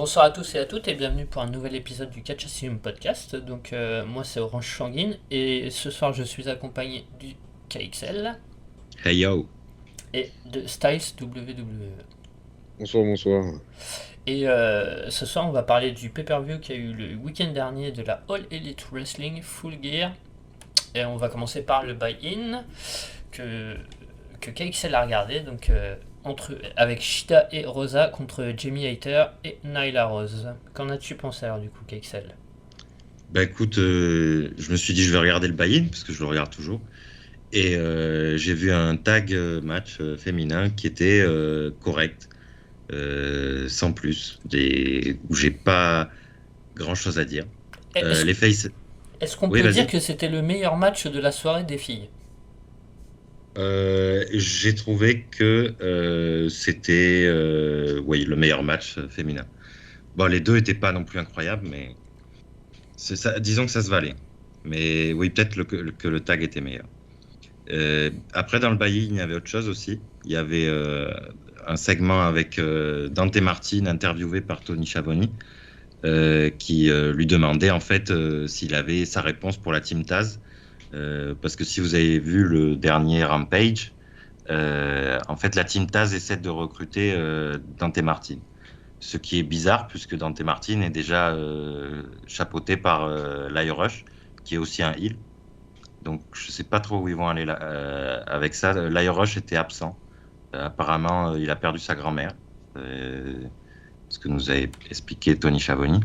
Bonsoir à tous et à toutes et bienvenue pour un nouvel épisode du Catch Asylum Podcast. Donc moi c'est Orange Changuine et ce soir je suis accompagné du KXL Hey yo. et de Styles WWE. Bonsoir, bonsoir. Et ce soir on va parler du pay-per-view qui a eu le week-end dernier de la All Elite Wrestling Full Gear. Et on va commencer par le buy-in que KXL a regardé, donc avec Shida et Rosa contre Jamie Hayter et Nyla Rose. Qu'en as-tu pensé alors du coup, KXL? Bah écoute, je me suis dit je vais regarder le buy-in parce que je le regarde toujours. Et j'ai vu un tag match féminin qui était correct, sans plus, où j'ai pas grand-chose à dire. Est-ce Les faces, est-ce qu'on oui peut dire vas-y. que c'était le meilleur match de la soirée des filles? J'ai trouvé que c'était oui, le meilleur match féminin. Bon, les deux étaient pas non plus incroyables, mais c'est ça, disons que ça se valait. Mais oui, peut-être que le tag était meilleur. Après, dans le bailli, il y avait autre chose aussi. Il y avait un segment avec Dante Martin interviewé par Tony Schiavone qui lui demandait en fait s'il avait sa réponse pour la Team Taz. Parce que si vous avez vu le dernier Rampage, en fait, la Team Taz essaie de recruter Dante Martin. Ce qui est bizarre puisque Dante Martin est déjà chapeauté par Lio Rush, qui est aussi un heel. Donc, je sais pas trop où ils vont aller là, avec ça. Lio Rush était absent. Apparemment, il a perdu sa grand-mère, ce que nous a expliqué Tony Schiavone.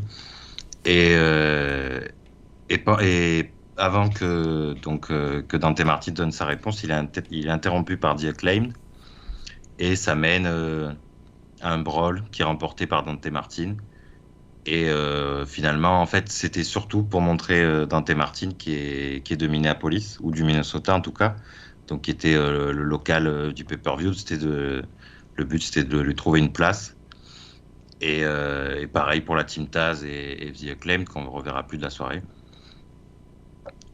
Et, et avant que Dante Martin donne sa réponse, il est interrompu par The Acclaimed et ça mène à un brawl qui est remporté par Dante Martin. Et finalement, en fait, c'était surtout pour montrer Dante Martin qui est de Minneapolis, ou du Minnesota en tout cas, donc qui était le local du pay-per-view. Le but, c'était de lui trouver une place. Et pareil pour la Team Taz et The Acclaimed, qu'on ne reverra plus de la soirée.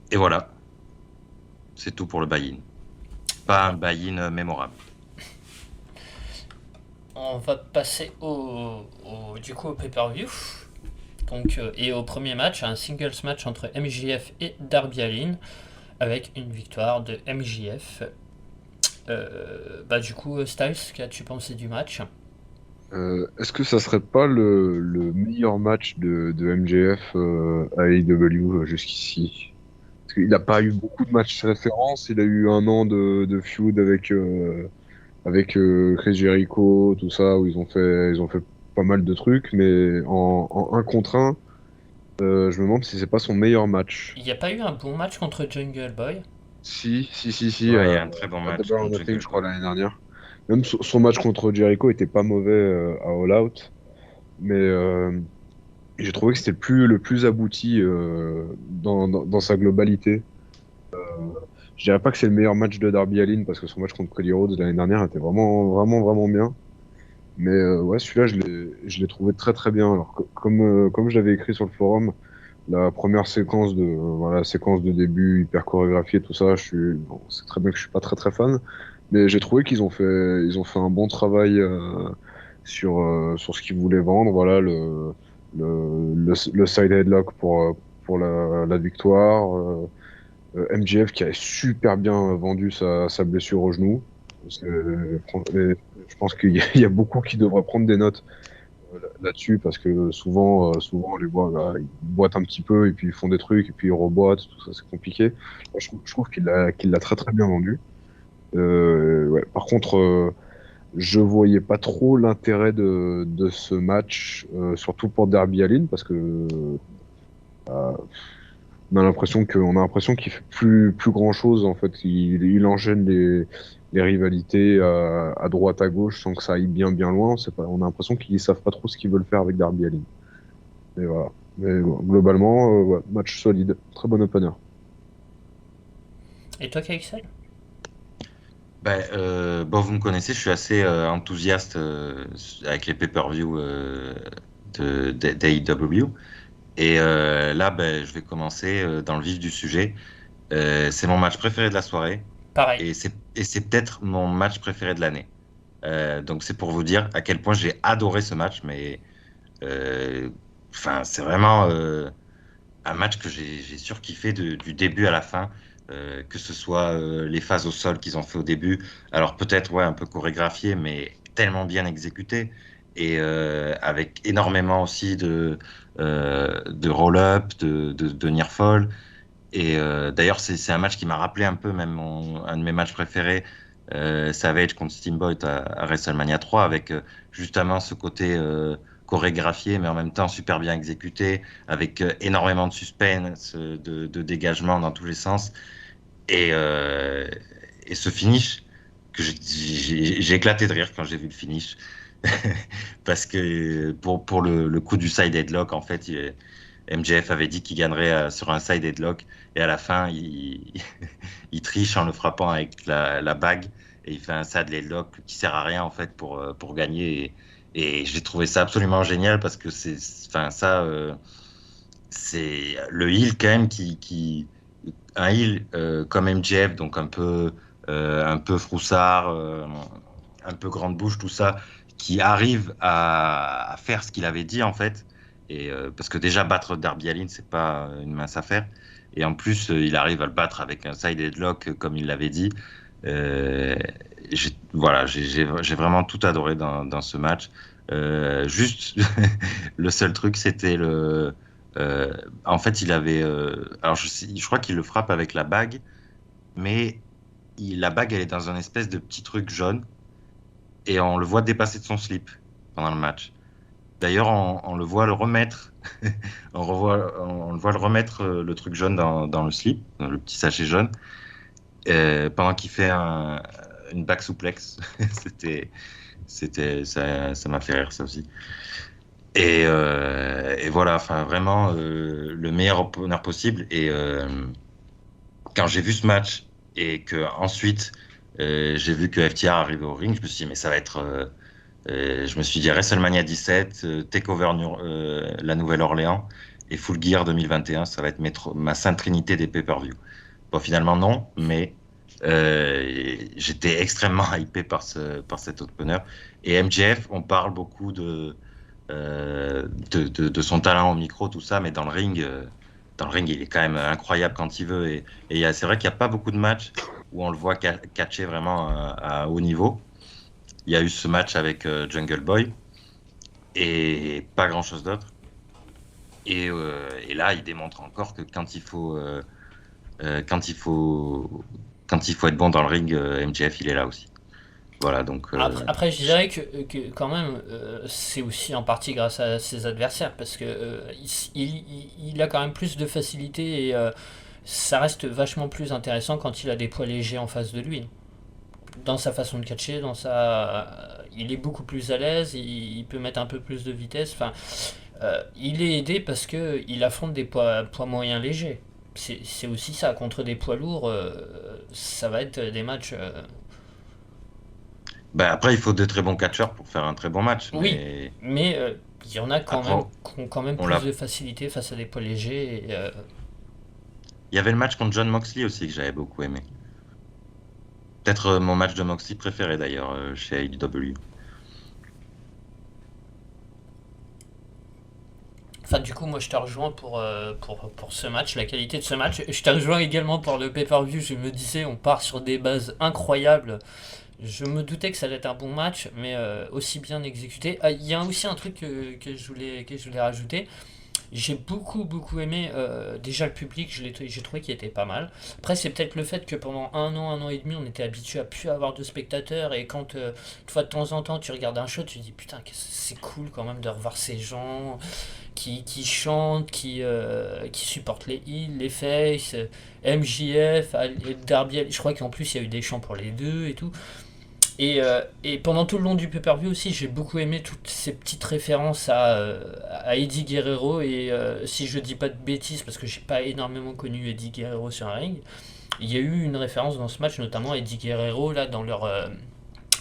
Et voilà, c'est tout pour le buy-in. Pas un buy-in mémorable. On va passer du coup au pay-per-view. Donc, et au premier match, un singles match entre MJF et Darby Allin avec une victoire de MJF. Du coup, Styles, qu'as-tu pensé du match? Est-ce que ça serait pas le meilleur match de MJF à AEW jusqu'ici? Parce qu'il n'a pas eu beaucoup de matchs références. Il a eu un an de feud avec Chris Jericho, tout ça, où ils ont fait pas mal de trucs, mais en un contre un, je me demande si c'est pas son meilleur match. Il n'y a pas eu un bon match contre Jungle Boy? Si, Ouais, il y a un très bon à match Double or contre Nothing, Jungle je crois, Boy. l'année dernière. Même son match contre Jericho était pas mauvais à All Out, mais j'ai trouvé que c'était le plus abouti dans sa globalité. Je dirais pas que c'est le meilleur match de Darby Allin parce que son match contre Cody Rhodes l'année dernière était vraiment, vraiment, vraiment bien. Mais ouais, celui-là, je l'ai trouvé très, très bien. Alors, comme je l'avais écrit sur le forum, la première séquence voilà, séquence de début hyper chorégraphiée, tout ça, bon, c'est très bien que je suis pas très, très fan. Mais j'ai trouvé qu'ils ont fait un bon travail sur ce qu'ils voulaient vendre. Voilà, le side headlock pour la victoire. MJF qui a super bien vendu sa blessure au genou. Je pense qu'il y a beaucoup qui devraient prendre des notes là-dessus parce que souvent on les voit, là, ils boitent un petit peu et puis ils font des trucs et puis ils reboitent, tout ça c'est compliqué. Moi, je trouve qu'il l'a très très bien vendu. Ouais. Par contre, je voyais pas trop l'intérêt de ce match, surtout pour Darby Allin parce que on a l'impression qu'il fait plus grand chose en fait. Il enchaîne les rivalités à droite à gauche sans que ça aille bien bien loin. On a l'impression qu'ils savent pas trop ce qu'ils veulent faire avec Darby Allin. Et voilà. Mais bon, globalement, ouais, match solide, très bon opener. Et toi, KXL? Bon, vous me connaissez, je suis assez enthousiaste avec les pay-per-view d'AEW. Et là, je vais commencer dans le vif du sujet. C'est mon match préféré de la soirée Pareil. et c'est peut-être mon match préféré de l'année. Donc c'est pour vous dire à quel point j'ai adoré ce match, mais Enfin, c'est vraiment un match que j'ai surkiffé du début à la fin, que ce soit les phases au sol qu'ils ont fait au début. Alors peut-être ouais un peu chorégraphié, mais tellement bien exécuté et avec énormément aussi de roll-up, de near fall. Et d'ailleurs c'est un match qui m'a rappelé un peu même un de mes matchs préférés. Savage contre Steamboat à WrestleMania 3 avec justement ce côté chorégraphié mais en même temps super bien exécuté avec énormément de suspense, de dégagement dans tous les sens et, euh, et ce finish que j'ai éclaté de rire quand j'ai vu le finish parce que pour le coup du side headlock en fait MJF avait dit qu'il gagnerait sur un side headlock et à la fin il triche en le frappant avec la bague et il fait un side headlock qui sert à rien en fait pour gagner et j'ai trouvé ça absolument génial parce que c'est enfin ça c'est le heel quand même qui un heel comme MJF donc un peu froussard un peu grande bouche tout ça qui arrive à faire ce qu'il avait dit en fait et parce que déjà battre Darby Allin c'est pas une mince affaire et en plus il arrive à le battre avec un side headlock comme il l'avait dit. euh, voilà j'ai vraiment tout adoré dans ce match. Juste le seul truc c'était en fait il avait alors je crois qu'il le frappe avec la bague mais la bague elle est dans un espèce de petit truc jaune et on le voit dépasser de son slip pendant le match. D'ailleurs, on le voit le remettre, on le voit le remettre le truc jaune dans le slip, dans le petit sachet jaune, pendant qu'il fait une back suplex. Ça m'a fait rire ça aussi. Et voilà, enfin vraiment le meilleur opener possible. Et quand j'ai vu ce match et que ensuite j'ai vu que FTR arrivait au ring, je me suis dit mais ça va être je me suis dit WrestleMania 17, Takeover la Nouvelle-Orléans et Full Gear 2021, ça va être ma sainte trinité des pay-per-view. Bon, finalement, non, mais j'étais extrêmement hypé par cet opener. Et MJF, on parle beaucoup de son talent au micro, tout ça, mais dans le ring, il est quand même incroyable quand il veut. Et c'est vrai qu'il n'y a pas beaucoup de matchs où on le voit catcher vraiment à haut niveau. Il y a eu ce match avec Jungle Boy et pas grand chose d'autre. Et là, il démontre encore que quand il faut, quand il faut être bon dans le ring, MJF il est là aussi. Voilà donc. Après, je dirais que quand même, c'est aussi en partie grâce à ses adversaires, parce que il a quand même plus de facilité et ça reste vachement plus intéressant quand il a des poids légers en face de lui. Dans sa façon de catcher, il est beaucoup plus à l'aise, il peut mettre un peu plus de vitesse. Enfin, il est aidé parce que il affronte des poids moyens légers. C'est aussi ça, contre des poids lourds, ça va être des matchs. Bah, après, il faut de très bons catcheurs pour faire un très bon match, Oui, mais mais il y en a quand après, même qui ont quand même on plus l'a. de facilité face à des poids légers. Et, Il y avait le match contre John Moxley aussi que j'avais beaucoup aimé. Peut-être mon match de Moxley préféré d'ailleurs chez AEW. enfin, du coup, moi je te rejoins pour ce match, la qualité de ce match. Je te rejoins également pour le pay-per-view. Je me disais, on part sur des bases incroyables. Je me doutais que ça allait être un bon match, mais aussi bien exécuté. Ah, il y a aussi un truc que je voulais rajouter. J'ai beaucoup aimé déjà le public, j'ai trouvé qu'il était pas mal. Après, c'est peut-être le fait que pendant un an et demi, on était habitué à plus avoir de spectateurs et quand une fois de temps en temps tu regardes un show, tu te dis putain, c'est cool quand même de revoir ces gens qui chantent, qui supportent les heels, les faces, MJF, Darby, je crois qu'en plus il y a eu des chants pour les deux et tout. Et pendant tout le long du pay-per-view aussi, j'ai beaucoup aimé toutes ces petites références à Eddie Guerrero. Et si je dis pas de bêtises, parce que j'ai pas énormément connu Eddie Guerrero sur un ring, il y a eu une référence dans ce match, notamment à Eddie Guerrero, là, dans leur.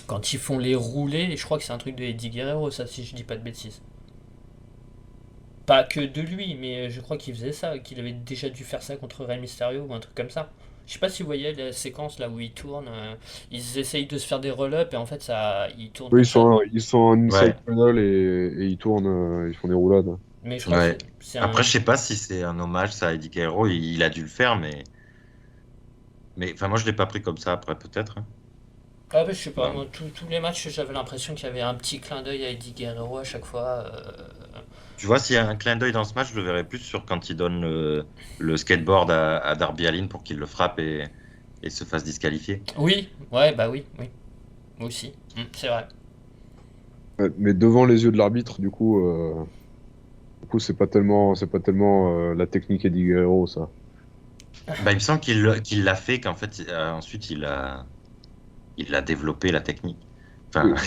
Quand ils font les roulés, et je crois que c'est un truc de Eddie Guerrero, ça, si je dis pas de bêtises. Pas que de lui, mais je crois qu'il faisait ça, qu'il avait déjà dû faire ça contre Rey Mysterio ou un truc comme ça. Je sais pas si vous voyez la séquence là où ils tournent, ils essayent de se faire des roll-up et en fait ils tournent Oui, comme ça. ils sont en inside Ouais, tunnel et ils tournent, ils font des roulades. Mais je crois que ouais. c'est Après, un. je sais pas si c'est un hommage ça à Eddie Guerrero, il a dû le faire, mais enfin, moi, je l'ai pas pris comme ça après, peut-être, hein. Ah bah, je sais pas, Bon. moi tous les matchs j'avais l'impression qu'il y avait un petit clin d'œil à Eddie Guerrero à chaque fois. Tu vois, s'il y a un clin d'œil dans ce match, je le verrais plus sur quand il donne le skateboard à Darby Allin pour qu'il le frappe et se fasse disqualifier. Oui, ouais, bah oui, oui, moi aussi. C'est vrai. Ouais, mais devant les yeux de l'arbitre, c'est pas tellement la technique Eddie Guerrero, ça. Bah, il me semble qu'il l'a fait, qu'en fait, ensuite, il a développé la technique. Enfin, Oui.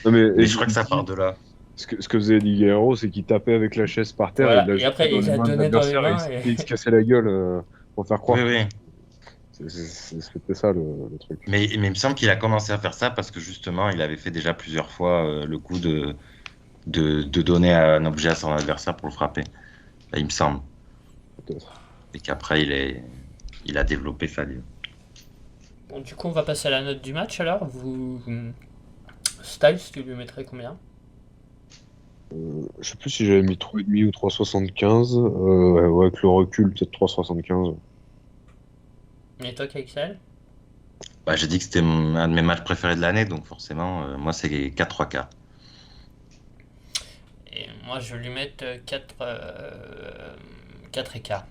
Non, mais mais je crois que ça part de là. ce que faisait Eddie Guerrero, c'est qu'il tapait avec la chaise par terre et il Voilà, la et jetait après dans il les la mains de donnait dans les l'adversaire mains et il se cassait la gueule pour faire Oui, croire. oui. C'était ça le truc. Mais il me semble qu'il a commencé à faire ça parce que justement, il avait fait déjà plusieurs fois le coup de donner un objet à son adversaire pour le frapper. Bah, il me semble. Peut-être. Et qu'après, il a développé ça, lui. Bon, du coup, on va passer à la note du match alors. Styles, tu lui mettrais combien? Je sais plus si j'avais mis 3,5 ou 3,75. Ouais, avec le recul, peut-être 3,75. Et toi, KXL? Bah, j'ai dit que c'était un de mes matchs préférés de l'année, donc forcément, moi, c'est 4-3-4. Et moi, je vais lui mettre 4 écarts.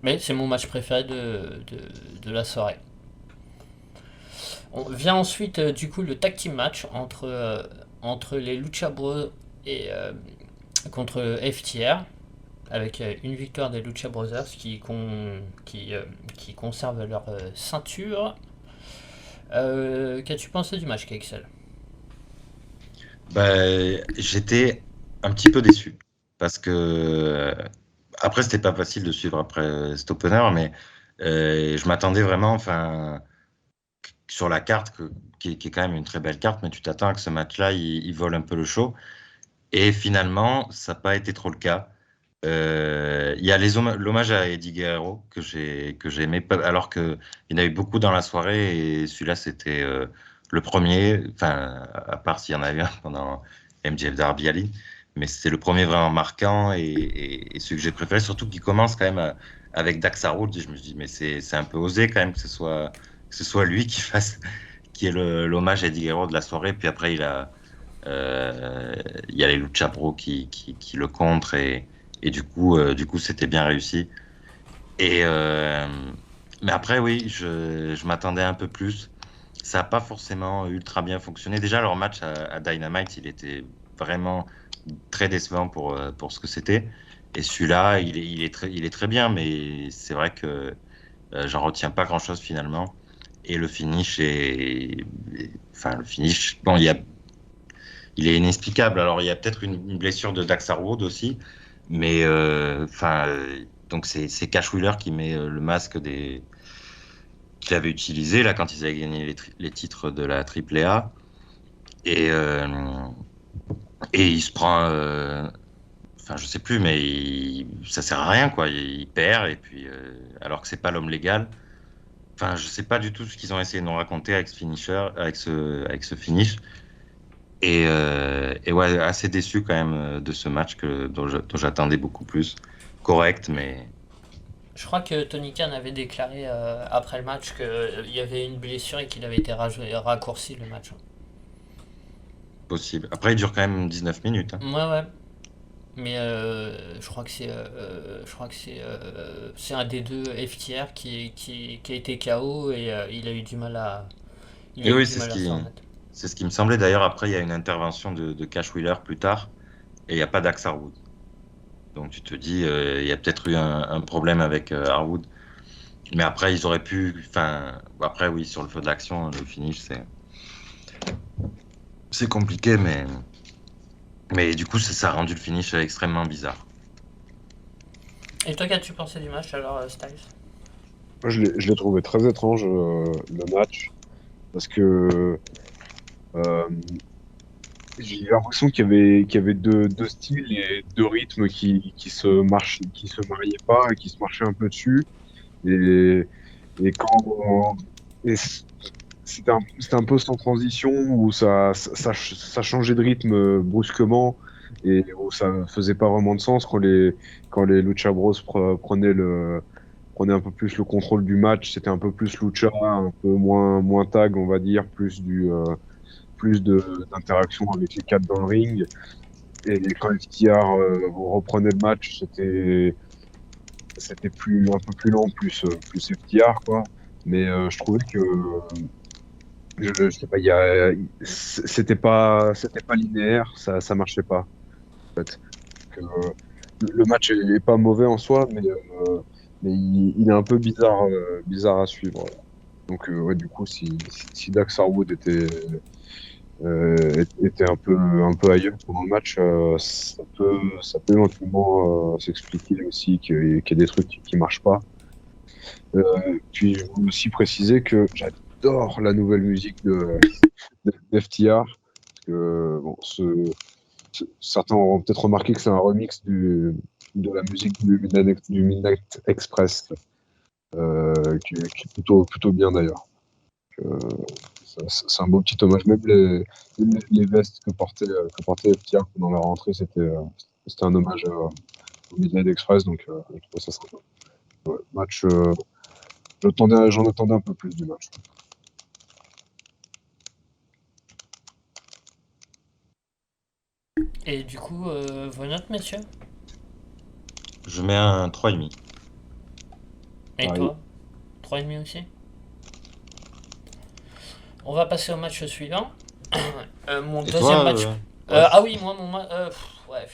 Mais c'est mon match préféré de la soirée. On vient ensuite, du coup, le tag team match entre les Lucha Bros et contre FTR, avec une victoire des Lucha Brothers qui conservent leur ceinture. Qu'as-tu pensé du match, KXL? Bah, j'étais un petit peu déçu parce que après c'était pas facile de suivre après cet opener, mais je m'attendais vraiment, enfin, sur la carte qui est quand même une très belle carte, mais tu t'attends à que ce match-là il vole un peu le show et finalement ça n'a pas été trop le cas. Il y a l'hommage à Eddie Guerrero que j'ai aimé, alors que il y en a eu beaucoup dans la soirée et celui-là c'était le premier, enfin à part s'il y en avait un pendant MJF Darby Allin, mais c'était le premier vraiment marquant et celui que j'ai préféré, surtout qu'il commence quand même avec Dax Harwood. Je me dis mais c'est un peu osé quand même que ce soit lui qui est l'hommage à Eddie Guerrero de la soirée, puis après il y a les Lucha Bros qui le contre et du coup, c'était bien réussi. Et, mais après, oui, je m'attendais un peu plus. Ça n'a pas forcément ultra bien fonctionné. Déjà, leur match à Dynamite, il était vraiment très décevant pour ce que c'était. Et celui-là, il est très bien, mais c'est vrai que j'en retiens pas grand-chose finalement. Et le finish enfin, le finish, bon, il est inexplicable. Alors, il y a peut-être une blessure de Dax Harwood aussi, mais enfin, donc c'est Cash Wheeler qui met le masque qu'il avait utilisé là quand ils avaient gagné les titres de la AAA et et il se prend, enfin, je sais plus, mais ça sert à rien quoi. Il perd et puis alors que c'est pas l'homme légal. Enfin, je sais pas du tout ce qu'ils ont essayé de nous raconter avec ce finisher, avec ce finish. Et ouais, assez déçu quand même de ce match dont j'attendais beaucoup plus. Correct, mais Je crois que Tony Khan avait déclaré après le match qu'il y avait une blessure et qu'il avait été raccourci le match. possible. Après, il dure quand même 19 minutes, hein. Ouais, ouais. Mais je crois que c'est un des deux FTR qui a été KO et il a Et eu oui, du mal à se remettre. c'est ce qui me semblait. D'ailleurs, après, il y a une intervention de Cash Wheeler plus tard, et il n'y a pas d'Axe Harwood. Donc tu te dis, il y a peut-être eu un problème avec Harwood. Mais après, ils auraient pu. Enfin, après, oui, sur le feu de l'action, le finish, c'est compliqué, mais du coup, ça a rendu le finish extrêmement bizarre. Et toi, qu'as-tu pensé du match alors, Styles? Moi, je l'ai trouvé très étrange, le match, parce que euh, j'ai l'impression qu'il y avait deux styles et deux rythmes qui se mariaient pas et qui se marchaient un peu dessus. Et Et quand et c'était un peu sans transition où ça changeait de rythme brusquement et où ça faisait pas vraiment de sens quand les Lucha Bros prenaient un peu plus le contrôle du match. C'était un peu plus Lucha, un peu moins tag, on va dire, plus d'interaction avec les quatre dans le ring. Et quand FTR reprenait le match, c'était un peu plus lent, plus FTR, quoi. Mais je trouvais que je sais pas, c'était pas linéaire, ça marchait pas. En fait. Que, le match est pas mauvais en soi, mais il est un peu bizarre à suivre. Donc ouais, du coup, si Dax Harwood était un peu ailleurs pendant le match, ça peut éventuellement s'expliquer aussi qu'il y a des trucs qui marchent pas. Puis je voulais aussi préciser que j'adore la nouvelle musique de FTR. Parce que, bon, certains auront peut-être remarqué que c'est un remix de la musique du Midnight Express, qui est plutôt bien d'ailleurs. C'est un beau petit hommage. Même les vestes que portait FTR pendant la rentrée, c'était un hommage au Midnight Express, donc je trouve ça sympa. Ouais, match, j'en attendais un peu plus du match. Et du coup, vos notes, messieurs? Je mets un 3,5. Et Pareil. toi? 3,5 aussi? On va passer au match suivant. Mon Et deuxième toi, match. ouais, Ah oui, moi, mon match. Ouais,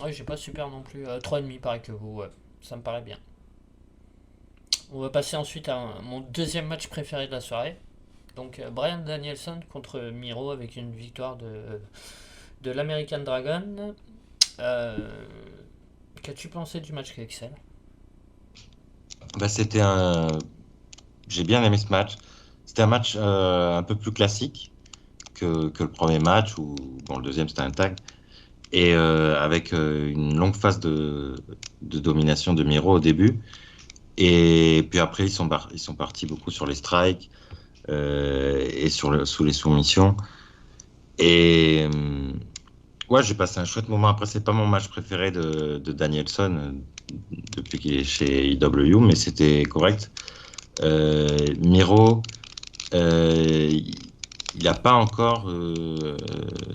ouais, j'ai pas super non plus. 3,5 pareil que vous, ouais. Ça me paraît bien. On va passer ensuite à mon deuxième match préféré de la soirée. Donc Bryan Danielson contre Miro avec une victoire de l'American Dragon. Euh, Qu'as-tu pensé du match Excel? bah, j'ai bien aimé ce match. C'était un match un peu plus classique que le premier match, où bon, le deuxième c'était un tag, et avec une longue phase de domination de Miro au début. Et puis après, ils sont partis beaucoup sur les strikes et sous les soumissions. Et ouais, j'ai passé un chouette moment. Après, c'est pas mon match préféré de Danielson depuis qu'il est chez IW, mais c'était correct. Miro, euh, il a pas encore.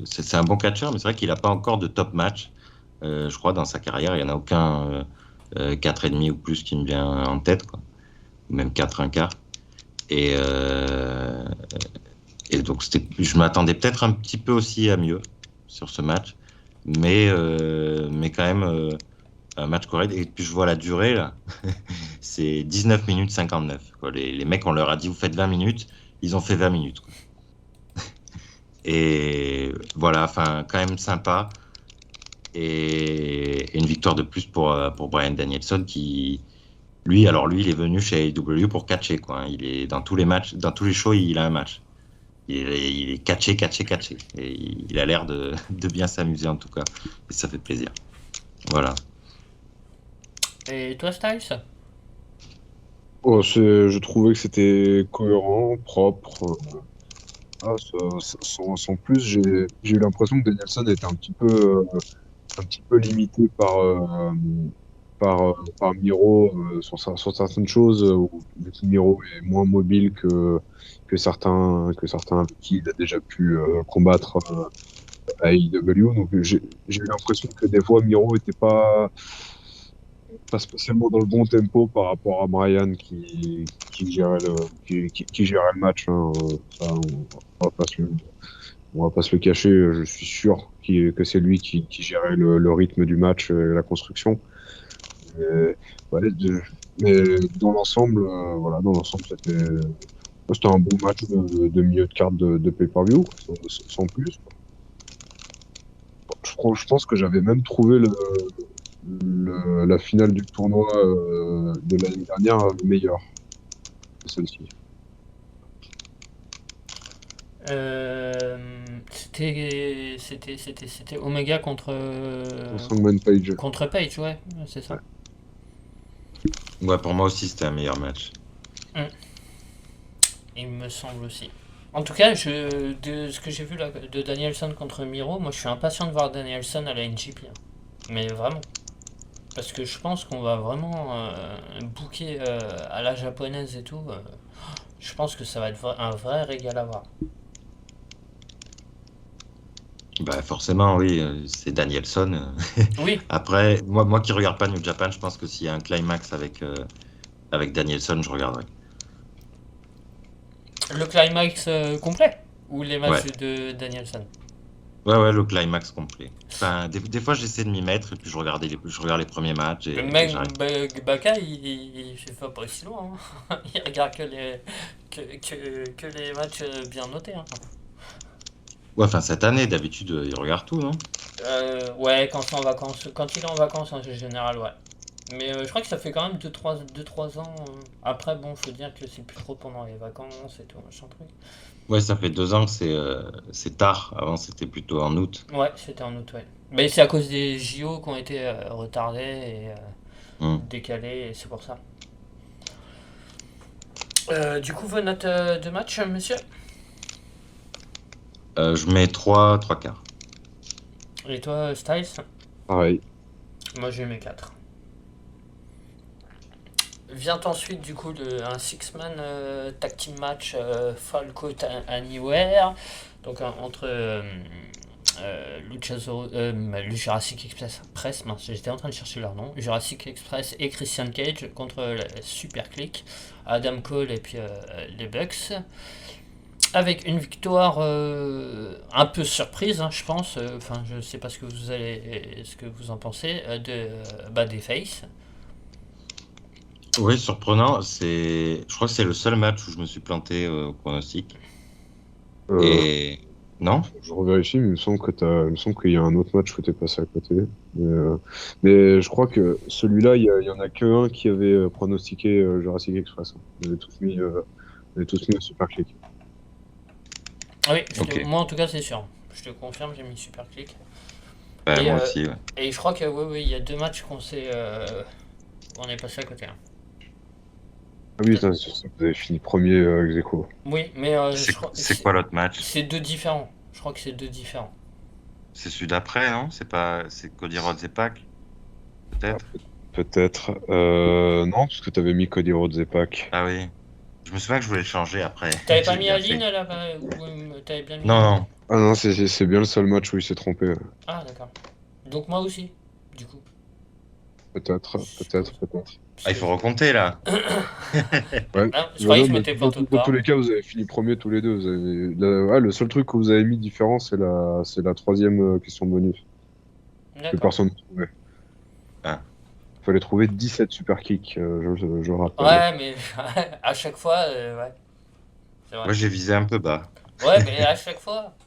C'est un bon catcheur, mais c'est vrai qu'il a pas encore de top match. Je crois dans sa carrière, il y en a aucun 4,5 ou plus qui me vient en tête, quoi. Ou même 4 un quart. Et, euh, et donc, je m'attendais peut-être un petit peu aussi à mieux sur ce match, mais quand même un match correct. Et puis, je vois la durée, là, c'est 19 minutes 59. Quoi. Les mecs, on leur a dit, vous faites 20 minutes, ils ont fait 20 minutes. Quoi. Et voilà, enfin, quand même sympa. Et une victoire de plus pour Bryan Danielson qui, lui, il est venu chez AEW pour catcher, quoi. Il est dans tous les matchs, dans tous les shows, il a un match. Il est catché. Et il a l'air de bien s'amuser en tout cas. Et ça fait plaisir. Voilà. Et toi, Styles? Oh, je trouvais que c'était cohérent, propre. Sans plus, j'ai eu l'impression que Danielson était un petit peu limité par Miro sur certaines choses, vu que Miro est moins mobile que certains avec qui il a déjà pu combattre à AEW. Donc j'ai eu l'impression que des fois Miro était pas spécialement dans le bon tempo par rapport à Brian qui gérait le match. Hein. Ça, on va pas on va pas se le cacher. Je suis sûr que c'est lui qui gérait le rythme du match et la construction. Mais, ouais, mais dans l'ensemble, voilà, dans l'ensemble, c'était un bon match de milieu de carte de pay-per-view, sans plus. Je pense que j'avais même trouvé la finale du tournoi de l'année dernière meilleure que celle-ci. C'était Omega contre Strongman Page. contre Page, ouais, c'est ça. Ouais. Ouais, pour moi aussi, c'était un meilleur match. Il me semble aussi. En tout cas, de ce que j'ai vu là, de Danielson contre Miro, moi je suis impatient de voir Danielson à la NGP, hein. Mais vraiment. Parce que je pense qu'on va vraiment booker à la japonaise et tout. Je pense que ça va être un vrai régal à voir. Bah forcément, oui, c'est Danielson. Oui, Après, moi qui regarde pas New Japan, je pense que s'il y a un climax avec Danielson, je regarderai. le climax complet. Ou les Ouais, matchs de Danielson. ouais, le climax complet. Enfin, des fois, j'essaie de m'y mettre et puis je regarde les premiers matchs Le et mec, j'arrête. Baka, il fait pas si loin, hein. Il regarde que les matchs bien notés, hein. Ouais, enfin, cette année, d'habitude, il regarde tout, non? Ouais, quand c'est en vacances. Quand il est en vacances en général, ouais. Mais je crois que ça fait quand même 2-3 ans. Après, bon, faut dire que c'est plus trop pendant les vacances et tout, machin truc. Ouais, ça fait 2 ans que c'est tard. Avant, c'était plutôt en août. Ouais, c'était en août, ouais. Mais c'est à cause des JO qui ont été retardés et Hmm. décalés, et c'est pour ça. Du coup, vos notes de match, monsieur? Je mets trois quarts. Et toi, Styles? Pareil. Moi, j'ai mes 4. Vient ensuite, du coup, un six-man tag team match Fall Count Anywhere. Donc, entre le Jurassic Express, mince, j'étais en train de chercher leur nom, Jurassic Express et Christian Cage contre la Super Click, Adam Cole et puis les Bucks. Avec une victoire un peu surprise, hein, je pense. Enfin, je sais pas ce que vous en pensez des Face. Oui, surprenant. Je crois que c'est le seul match où je me suis planté au pronostic. Euh, Et non? je revérifie, mais il me semble qu'il y a un autre match où t'es passé à côté. Mais je crois que celui-là, il y en a qu'un qui avait pronostiqué Jurassic Express, hein. On avait tous mis un super clic. Ah oui, Ok. moi en tout cas c'est sûr. Je te confirme, j'ai mis Super Click. Bah, Et, moi euh, aussi, ouais. et je crois que oui, il y a 2 matchs on est passé à côté, hein. Ah oui, ça, vous avez fini premier ex aequo. Oui, mais je crois C'est quoi l'autre match? c'est 2 différents. Je crois que c'est 2 différents. C'est celui d'après, non? C'est Cody Rhodes et Pac, Ah, peut-être? peut-être. Non, parce que t'avais mis Cody Rhodes et Pac. Ah oui. Je me souviens que je voulais le changer après. T'avais pas J'ai mis bien Aline fait. là ou t'avais bien mis. Non, non. Ah non, c'est bien le seul match où il s'est trompé. Ah d'accord. Donc moi aussi, du coup. Peut-être, Je peut-être, suppose. peut-être. Parce Ah, il que faut recompter là. Ouais. ah, je Bah croyais non, que je mais m'étais planté dans autre part. tous les cas, vous avez fini premier tous les deux. Le seul truc que vous avez mis différent, c'est la troisième question bonus que D'accord. personne ne trouvait. Ah. Il fallait trouver 17 super kicks, je rappelle. Ouais, mais à chaque fois, ouais, c'est vrai. Moi, j'ai visé un peu bas. Ouais, mais à chaque fois,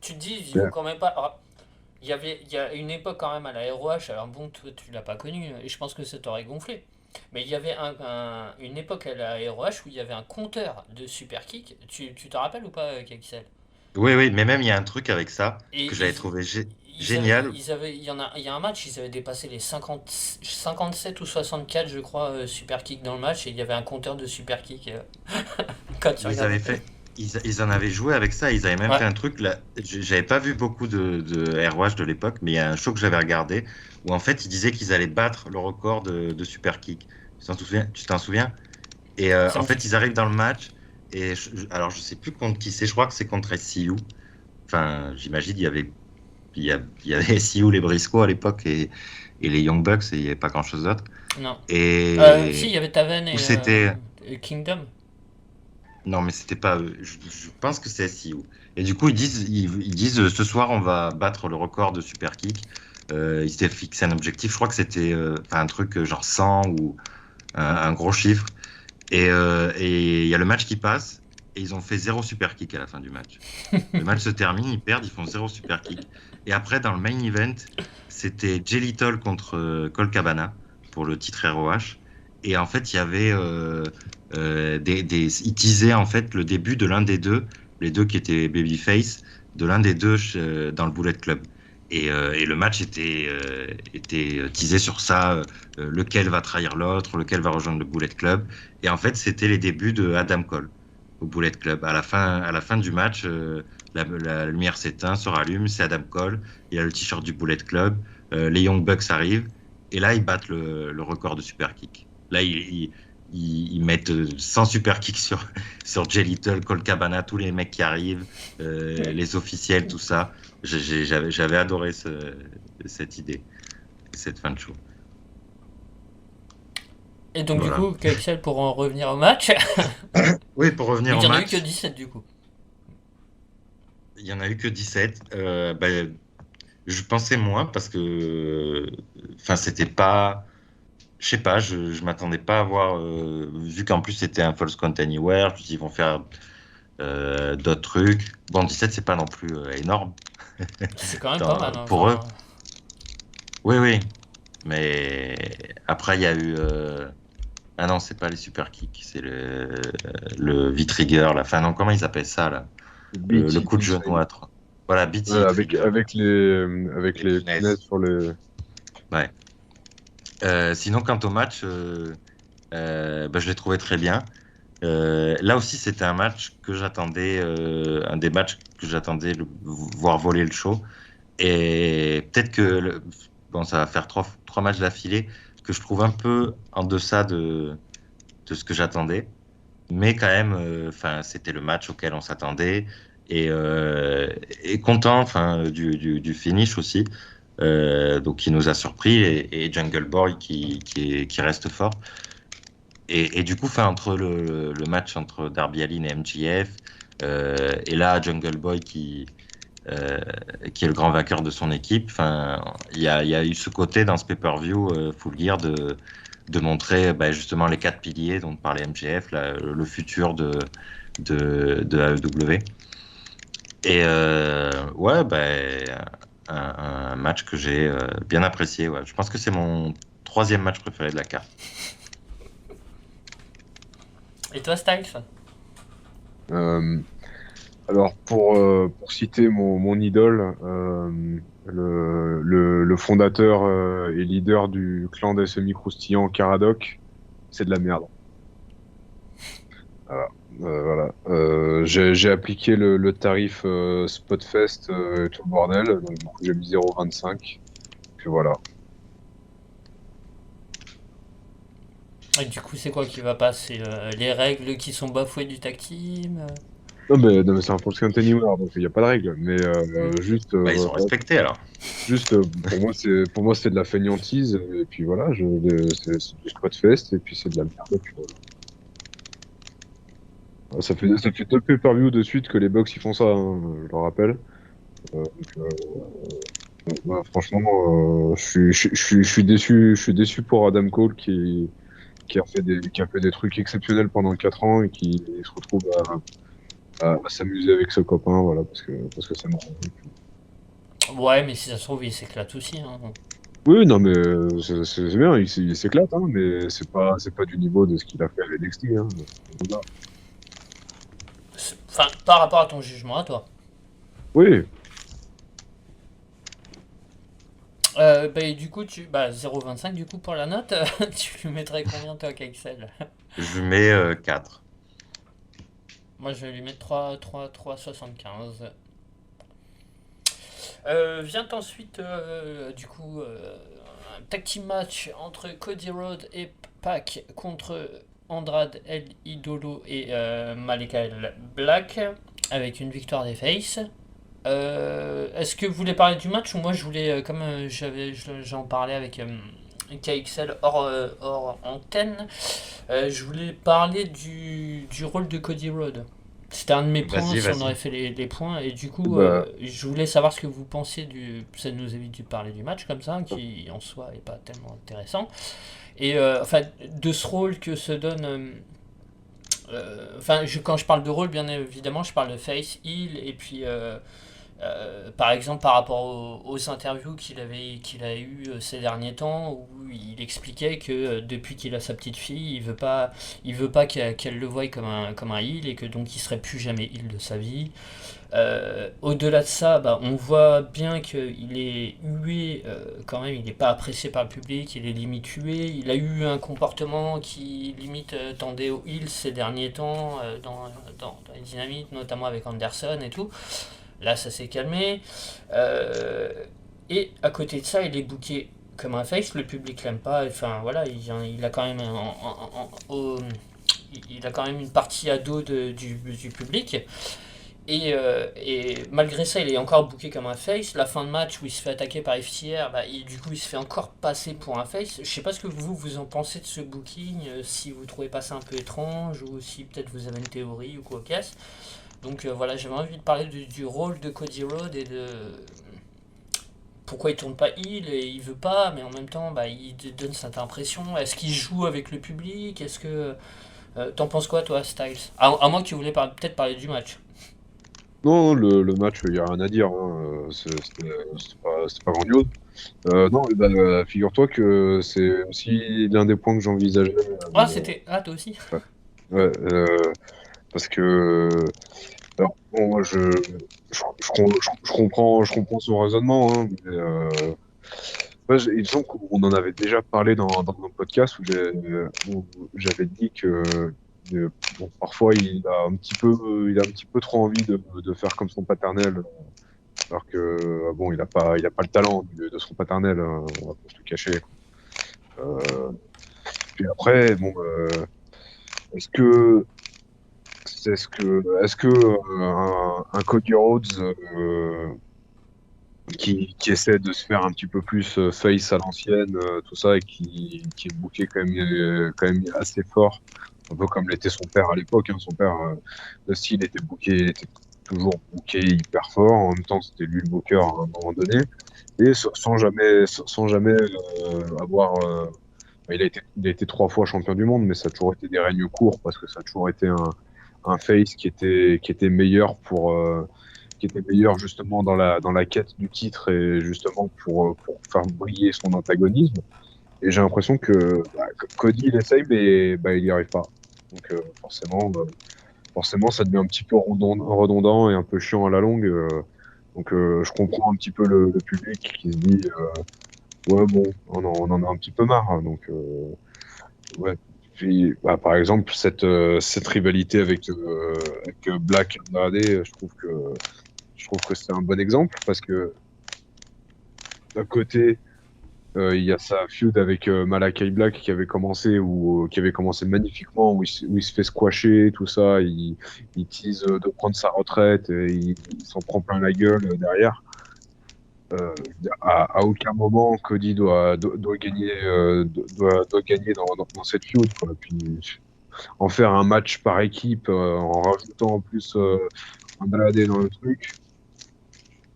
tu te dis, ils vont Ouais. quand même pas. Ah, il y a une époque quand même à la ROH, alors bon, toi, tu l'as pas connu, et je pense que ça t'aurait gonflé. Mais il y avait une époque à la ROH où il y avait un compteur de super kick. Tu te rappelles ou pas, Kexel? Oui, oui, mais même il y a un truc avec ça Et que j'avais ils, trouvé ils avaient, génial. il y a un match, ils avaient dépassé les 57 ou 64, je crois, super kick dans le match, et il y avait un compteur de super kick quand tu Ils regardais. avaient fait, ils en avaient joué avec ça. Ils avaient même Ouais, fait un truc là. J'avais pas vu beaucoup de ROH de l'époque, mais il y a un show que j'avais regardé où en fait ils disaient qu'ils allaient battre le record de super kick. Tu t'en souviens? Et ça en me dit. fait, ils arrivent dans le match. Et alors, je sais plus contre qui c'est. Je crois que c'est contre SCU. Enfin, j'imagine il y avait SCU, les Briscoe à l'époque et les Young Bucks, et il n'y avait pas grand-chose d'autre. Non. Si, il Et y avait Taven où et c'était. Kingdom. Non, mais c'était pas eux. Je pense que c'est SCU. Et du coup, ils disent ce soir, on va battre le record de super kick. Ils s'étaient fixé un objectif. Je crois que c'était enfin, un truc genre 100 ou un gros chiffre. Et il y a le match qui passe. Et ils ont fait 0 super kick à la fin du match. Le match se termine, ils perdent, ils font 0 super kick. Et après, dans le main event, c'était Jay Little contre Colt Cabana pour le titre ROH. Et en fait, il y avait ils teasaient en fait le début de l'un des deux, les deux qui étaient babyface, de l'un des deux dans le Bullet Club. Et le match était teasé sur ça, lequel va trahir l'autre, lequel va rejoindre le Bullet Club. Et en fait, c'était les débuts de Adam Cole au Bullet Club. À la fin du match, la lumière s'éteint, se rallume, c'est Adam Cole, il a le t-shirt du Bullet Club, les Young Bucks arrivent, et là, ils battent le record de super kick. Là, ils mettent 100 super kicks sur Jay Little, Cole Cabana, tous les mecs qui arrivent, les officiels, tout ça. J'avais adoré cette idée, cette fin de show. Et donc Voilà. du coup, KXL, pour en revenir au match, Oui, pour il revenir n'y au en a eu match, que 17 du coup. il y en a eu que 17. Je pensais moins parce que, enfin, c'était pas, je sais pas, je m'attendais pas à voir, vu qu'en plus c'était un False Count Anywhere, je me suis dit, ils vont faire d'autres trucs. Bon, 17, c'est pas non plus énorme. C'est quand même pas mal. Hein, Pour eux. enfin, Oui, mais après, il y a eu. Ah non, c'est pas les super kicks, c'est le V-trigger, la fin. Non, comment ils appellent ça, là? Le coup de genou à 3. Voilà, BT Ouais, trigger. avec les punaises. punaises sur les. Ouais. Sinon, quant au match, je l'ai trouvé très bien. Là aussi, c'était un match que j'attendais, un des matchs que j'attendais voir voler le show. Et peut-être que, bon, ça va faire trois matchs d'affilée que je trouve un peu en deçà de ce que j'attendais. Mais quand même, c'était le match auquel on s'attendait. Et content du finish aussi. Donc, qui nous a surpris. Et Jungle Boy qui reste fort. Et du coup, entre le match entre Darby Allin et MJF, et là, Jungle Boy qui est le grand vainqueur de son équipe, il y a eu ce côté dans ce pay-per-view Full Gear de montrer justement les 4 piliers dont parlait MJF, le futur de AEW. Et un match que j'ai bien apprécié. Ouais. Je pense que c'est mon 3e match préféré de la carte. Et toi, Styles? Alors, pour citer mon idole, le fondateur et leader du clan des semi-croustillants Caradoc, c'est de la merde. Voilà. J'ai appliqué le tarif Spotfest et tout le bordel, donc du coup j'ai mis 0,25. Puis voilà. Et du coup, c'est quoi qui va pas? C'est les règles qui sont bafouées du tag team? Non mais c'est un False Count Anywhere, donc il n'y a pas de règle. Mais juste, Ils sont respectés alors. juste pour moi c'est de la fainéantise. Et puis voilà, c'est du Spotfest et puis c'est de la merde. Et puis voilà. Ça fait 2 pay-per-view de suite que les Bucks ils font ça, hein, je le rappelle. Franchement, je suis déçu pour Adam Cole qui a fait des trucs exceptionnels pendant 4 ans et qui se retrouve à s'amuser avec ce copain, voilà, parce que ça marrant. Ouais, mais si ça se trouve, il s'éclate aussi. Hein. Oui, non, mais c'est bien, il s'éclate, hein, mais c'est pas du niveau de ce qu'il a fait à NXT. Hein. Voilà. Enfin, par rapport à ton jugement, à toi. Oui, Du coup, 0,25 du coup pour la note, tu lui mettrais combien toi, KXL? Je lui mets 4. Moi, je vais lui mettre 3,75. Vient ensuite, un tag team match entre Cody Rhodes et Pac contre Andrade, El Idolo et Malakai Black, avec une victoire des Faces. Est-ce que vous voulez parler du match ou moi je voulais, comme j'en parlais avec KXL hors antenne, je voulais parler du rôle de Cody Rhodes. C'était un de mes points si on aurait fait les points et du coup je voulais savoir ce que vous pensiez ça nous évite de parler du match comme ça qui en soi est pas tellement intéressant et de ce rôle que se donne quand je parle de rôle bien évidemment je parle de face, heel et puis par exemple par rapport aux interviews qu'il a eues ces derniers temps où il expliquait que depuis qu'il a sa petite fille il veut pas qu'elle le voie comme un heel et que donc il serait plus jamais heel de sa vie. Au-delà de ça, bah, on voit bien qu'il est hué, quand même, il n'est pas apprécié par le public, il est limite hué, il a eu un comportement qui limite tendait au heel ces derniers temps dans les dynamites, notamment avec Anderson et tout. Là, ça s'est calmé. Euh, et à côté de ça, il est booké comme un face, le public l'aime pas, enfin voilà, il a quand même il a quand même une partie à dos du public. Et malgré ça, il est encore booké comme un face. La fin de match où il se fait attaquer par FTR, bah, du coup, il se fait encore passer pour un face. Je sais pas ce que vous en pensez de ce booking, si vous trouvez pas ça un peu étrange, ou si peut-être vous avez une théorie ou quoi qu'est-ce. Donc voilà, j'avais envie de parler du rôle de Cody Rhodes et de pourquoi il tourne pas heel et il veut pas, mais en même temps, bah, il donne cette impression. Est-ce qu'il joue avec le public? Est-ce que t'en penses quoi, toi, Styles? À moins que tu voulais peut-être parler du match. Non, le match, il n'y a rien à dire, hein. C'était pas grandiose. Non, bah, figure-toi que c'est aussi l'un des points que j'envisageais. Ah, c'était. Ah, toi aussi. Ouais, parce que alors, bon, moi, je comprends son raisonnement, hein, mais ouais, il me semble qu'on en avait déjà parlé dans un podcast où j'avais dit que bon, parfois il a un petit peu trop envie de faire comme son paternel, alors que bon, il a pas le talent de son paternel, hein, on va pas se le cacher. Euh, Puis après, bon, est-ce que un Cody Rhodes qui essaie de se faire un petit peu plus face à l'ancienne, tout ça, et qui est booké quand même assez fort, un peu comme l'était son père à l'époque, hein. Son père, le style il était toujours booké hyper fort. En même temps, c'était lui le booker à un moment donné, et sans jamais avoir. Il a été 3 fois champion du monde, mais ça a toujours été des règnes courts parce que ça a toujours été un face qui était meilleur qui était meilleur justement dans la quête du titre et justement pour faire briller son antagonisme. Et j'ai l'impression que Cody il essaye, mais il n'y arrive pas. Donc forcément, ça devient un petit peu redondant et un peu chiant à la longue. Donc je comprends un petit peu le public qui se dit ouais bon, on en a un petit peu marre, hein. Donc ouais. Puis, par exemple, cette rivalité avec Black Andrade, je trouve que c'est un bon exemple parce que d'un côté, il y a sa feud avec Malakai Black qui avait commencé magnifiquement, où il se fait squasher, tout ça, il tease de prendre sa retraite, et il s'en prend plein la gueule derrière. À aucun moment Cody doit gagner dans cette feud, quoi. Puis en faire un match par équipe en rajoutant en plus Andrade dans le truc,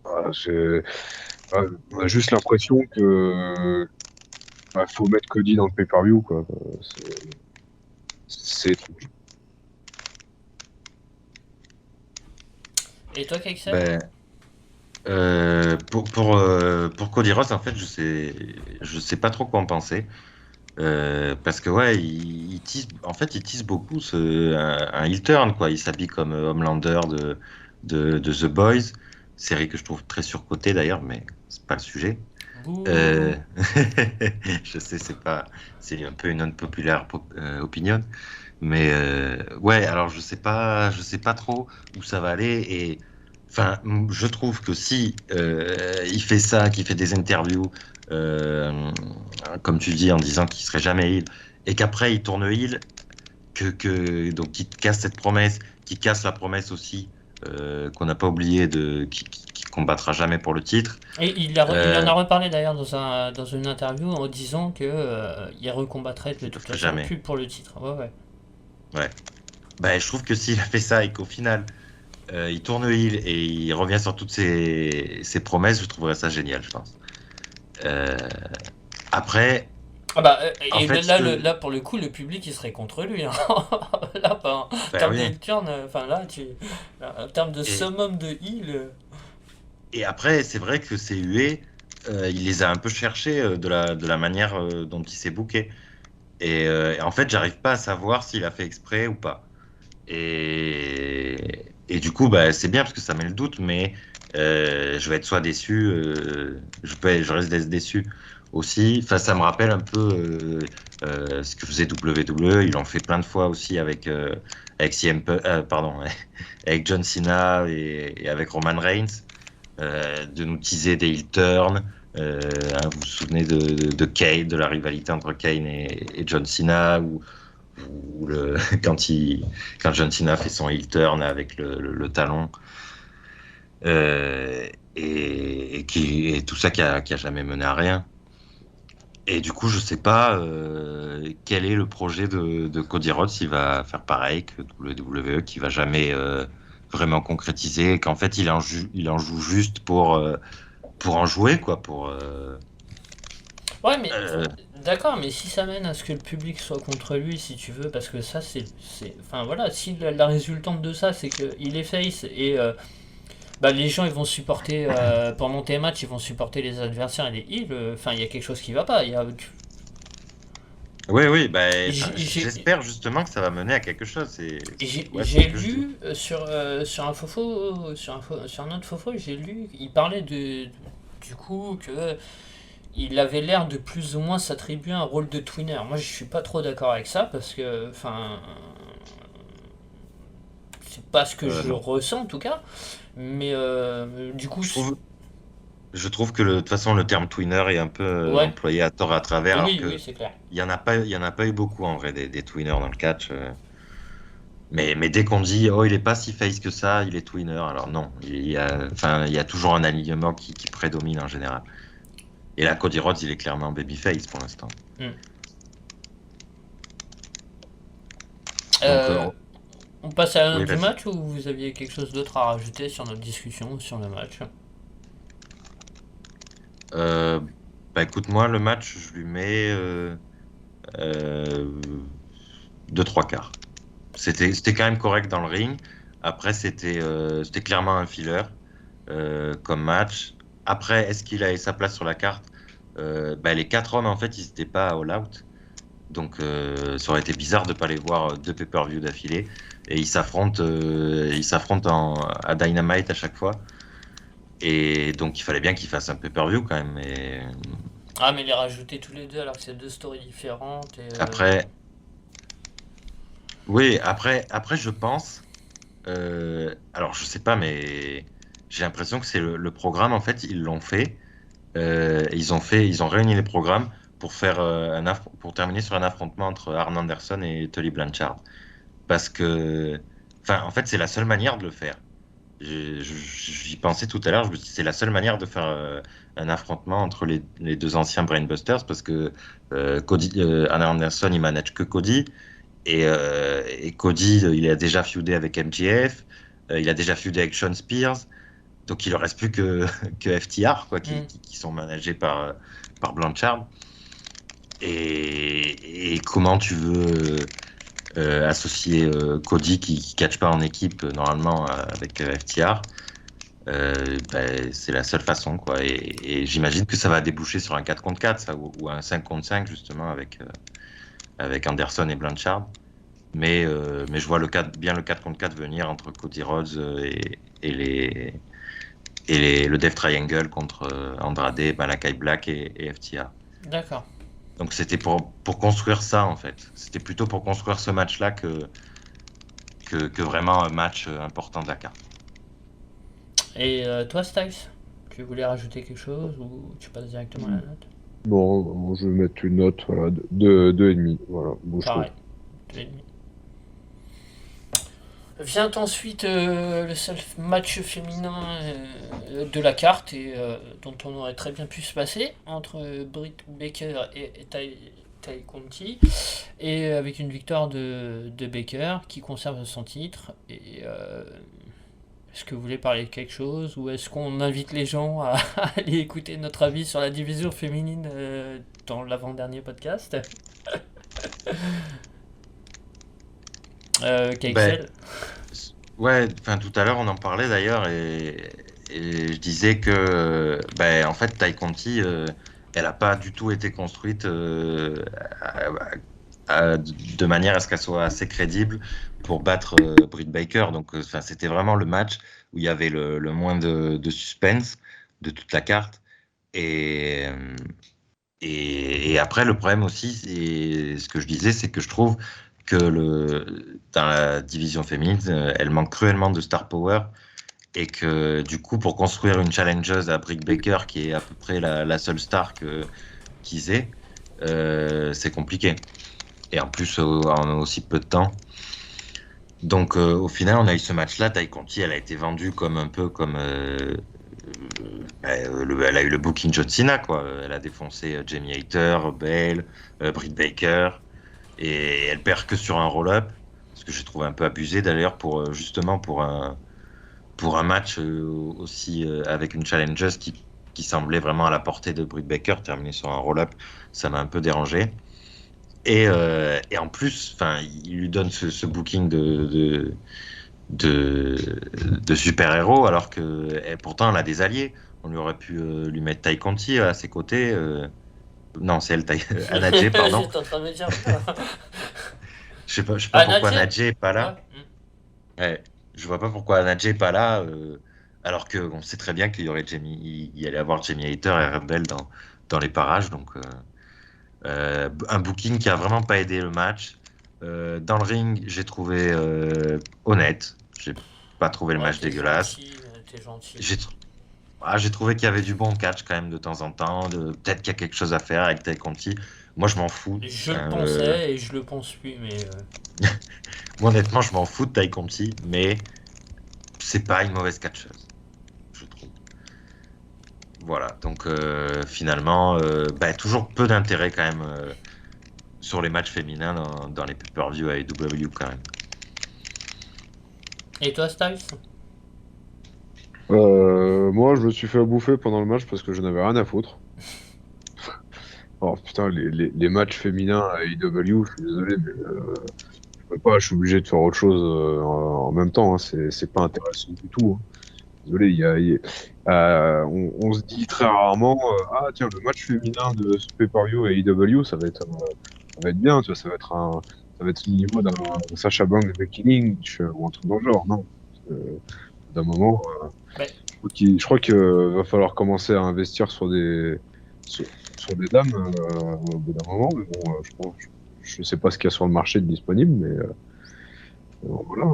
on a juste l'impression que faut mettre Cody dans le pay-per-view, quoi. C'est Et toi, Kexel? Ben, pour Cody Rhodes, en fait, je sais pas trop quoi en penser. Parce que ouais, il tease beaucoup un heel turn, quoi. Il s'habille comme Homelander de The Boys, série que je trouve très surcotée d'ailleurs, mais c'est pas le sujet. Bouh. Je sais, c'est un peu une unpopular opinion, mais ouais, alors je sais pas trop où ça va aller. Et enfin, je trouve que si il fait ça, qu'il fait des interviews, comme tu dis, en disant qu'il serait jamais heel, et qu'après il tourne heel, donc qu'il casse cette promesse, qu'il casse la promesse aussi qu'on n'a pas oublié qui combattra jamais pour le titre. Et il en a reparlé d'ailleurs dans une interview en disant que il recombattrait de toute façon Jamais. plus pour le titre. Ouais. Ouais. Ben, je trouve que s'il a fait ça et qu'au final il tourne heel et il revient sur toutes ses promesses, je trouverais ça génial, je pense. Après, Ah bah, en et fait, là, pour le coup, le public il serait contre lui, hein. Là, en termes oui. de turn, enfin là, en termes de Et, summum de heal. et après, c'est vrai que ces huées, il les a un peu cherchés de la manière dont il s'est booké. Et en fait, j'arrive pas à savoir s'il a fait exprès ou pas. Et Et du coup, c'est bien parce que ça met le doute, mais je vais être soit déçu, je risque d'être déçu aussi. Enfin, ça me rappelle un peu ce que faisait WWE. Ils l'ont fait plein de fois aussi avec pardon, avec John Cena et avec Roman Reigns, de nous teaser des heel turns. Vous vous souvenez de Kane, de la rivalité entre Kane et John Cena, ou quand John Cena fait son heel turn avec le talon, et tout ça qui a jamais mené à rien. Et du coup, je sais pas quel est le projet de Cody Rhodes. Il va faire pareil que WWE, qui va jamais vraiment concrétiser, et qu'en fait il en joue juste pour en jouer, quoi, Ouais, mais d'accord, mais si ça mène à ce que le public soit contre lui, si tu veux, parce que ça, enfin voilà, si la résultante de ça, c'est qu'il est face et les gens ils vont supporter, pendant tes matchs, ils vont supporter les adversaires et les heals, enfin il y a quelque chose qui va pas. Oui, J'ai j'espère justement que ça va mener à quelque chose. j'ai lu sur un fofo, sur un autre fofo, j'ai lu, il parlait du coup que il avait l'air de plus ou moins s'attribuer un rôle de twinner. Moi, je suis pas trop d'accord avec ça parce que, enfin, c'est pas ce que je Non. ressens en tout cas. Mais du coup, Je trouve que de toute façon le terme twinner est un peu ouais, employé à tort à travers, alors oui, que oui, c'est clair. il y en a pas eu beaucoup en vrai des twinners dans le catch. Mais dès qu'on dit oh il est pas si face que ça, il est twinner. Alors non, il y a toujours un alignement qui prédomine en général. Et là, Cody Rhodes, il est clairement babyface pour l'instant. Hmm. Donc, On passe à la oui, note du vas-y. match ou vous aviez quelque chose d'autre à rajouter sur notre discussion sur le match? Euh, Écoute, moi, le match, je lui mets deux, trois quarts. C'était quand même correct dans le ring. Après, c'était clairement un filler comme match. Après, est-ce qu'il avait sa place sur la carte? Les quatre hommes, en fait, ils n'étaient pas all out. Donc, ça aurait été bizarre de ne pas les voir deux pay-per-view d'affilée. Et ils s'affrontent à Dynamite à chaque fois. Et donc, il fallait bien qu'ils fassent un pay-per-view quand même. Et Ah, mais les rajouter tous les deux alors que c'est deux stories différentes et après, oui, après, je pense. Alors, je sais pas, mais j'ai l'impression que c'est le programme, en fait, ils l'ont fait. Ils ont réuni les programmes pour faire pour terminer sur un affrontement entre Arn Anderson et Tully Blanchard. Parce que, enfin, en fait, c'est la seule manière de le faire. J'y pensais tout à l'heure, je me suis dit, c'est la seule manière de faire un affrontement entre les deux anciens Brainbusters, parce que Arn Anderson, il manage que Cody, et Cody, il a déjà feudé avec MJF, il a déjà feudé avec Shawn Spears, donc il ne reste plus que FTR, quoi, qui sont managés par Blanchard. Et comment tu veux associer Cody qui ne catch pas en équipe normalement avec FTR? C'est la seule façon, quoi. Et j'imagine que ça va déboucher sur un 4 contre 4, ça, ou un 5 contre 5, justement, avec Anderson et Blanchard. Mais je vois bien le 4 contre 4 venir entre Cody Rhodes et le Death Triangle contre Andrade, Malakai Black et FTR. d'accord. Donc c'était pour construire ça, en fait. C'était plutôt pour construire ce match-là que vraiment un match important de la carte. Et toi, Styles, tu voulais rajouter quelque chose ou tu passes directement à la note? Bon, je vais mettre une note, voilà, de 2,5. Voilà, bon, je trouve. Pareil, 2,5. Vient ensuite le seul match féminin de la carte et dont on aurait très bien pu se passer entre Britt Baker et Tai Conti, et avec une victoire de Baker qui conserve son titre. Et est-ce que vous voulez parler de quelque chose ou est-ce qu'on invite les gens à aller écouter notre avis sur la division féminine dans l'avant-dernier podcast? KXL. Ouais, enfin tout à l'heure on en parlait d'ailleurs, et je disais que en fait Tai Conti, elle a pas du tout été construite de manière à ce qu'elle soit assez crédible pour battre Britt Baker. Donc, c'était vraiment le match où il y avait le moins de suspense de toute la carte. Et après, le problème aussi, c'est ce que je disais, c'est que je trouve que dans la division féminine, elle manque cruellement de star power et que du coup, pour construire une challengeuse à Britt Baker, qui est à peu près la seule star qu'ils aient, c'est compliqué. Et en plus, en aussi peu de temps. Donc, au final, on a eu ce match-là. Tay Conti, elle a été vendue comme un peu comme elle a eu le booking John Cena, quoi. Elle a défoncé Jamie Hayter, Bale, Britt Baker, et elle perd que sur un roll-up, ce que j'ai trouvé un peu abusé d'ailleurs justement pour un match aussi avec une challengeuse qui semblait vraiment à la portée de Britt Baker, terminer sur un roll-up, ça m'a un peu dérangé. Et en plus, il lui donne ce booking de super-héros, alors que pourtant elle a des alliés. On lui aurait pu lui mettre Tay Conti à ses côtés. Non, c'est elle, Anna Jay, pardon. J'étais en train de me dire. Je sais pas Anna pourquoi Jay Anna Jay est pas là. Ouais, je vois pas pourquoi Anna Jay est pas là, alors qu'on sait très bien qu'il y aurait il y allait avoir Jamie Hayter et Rebel dans les parages. Donc, un booking qui a vraiment pas aidé le match. Dans le ring, j'ai trouvé honnête. J'ai pas trouvé le match dégueulasse. T'es gentil. J'ai trouvé qu'il y avait du bon catch quand même de temps en temps. Peut-être qu'il y a quelque chose à faire avec Tay Conti. Moi, je m'en fous. Je le pensais et je le pense plus, mais. Moi, honnêtement, je m'en fous de Tay Conti, mais c'est pas une mauvaise catcheuse, je trouve. Voilà, donc finalement, toujours peu d'intérêt quand même sur les matchs féminins dans les pay-per-view AEW quand même. Et toi, Styles? Moi, je me suis fait bouffer pendant le match parce que je n'avais rien à foutre. Oh putain, les matchs féminins à AEW, je suis désolé, mais je peux pas, je suis obligé de faire autre chose en même temps. Hein, c'est pas intéressant du tout. Hein. Désolé, on se dit très rarement, ah tiens, le match féminin de ce pay-per-view à AEW, ça va être bien, tu vois, ça va être au niveau d'un Sasha Banks Becky Lynch ou un truc dans le genre, non. D'un moment, Ouais. je crois qu'il va falloir commencer à investir sur des dames au bout d'un moment, mais bon, je sais pas ce qu'il y a sur le marché de disponible, mais voilà.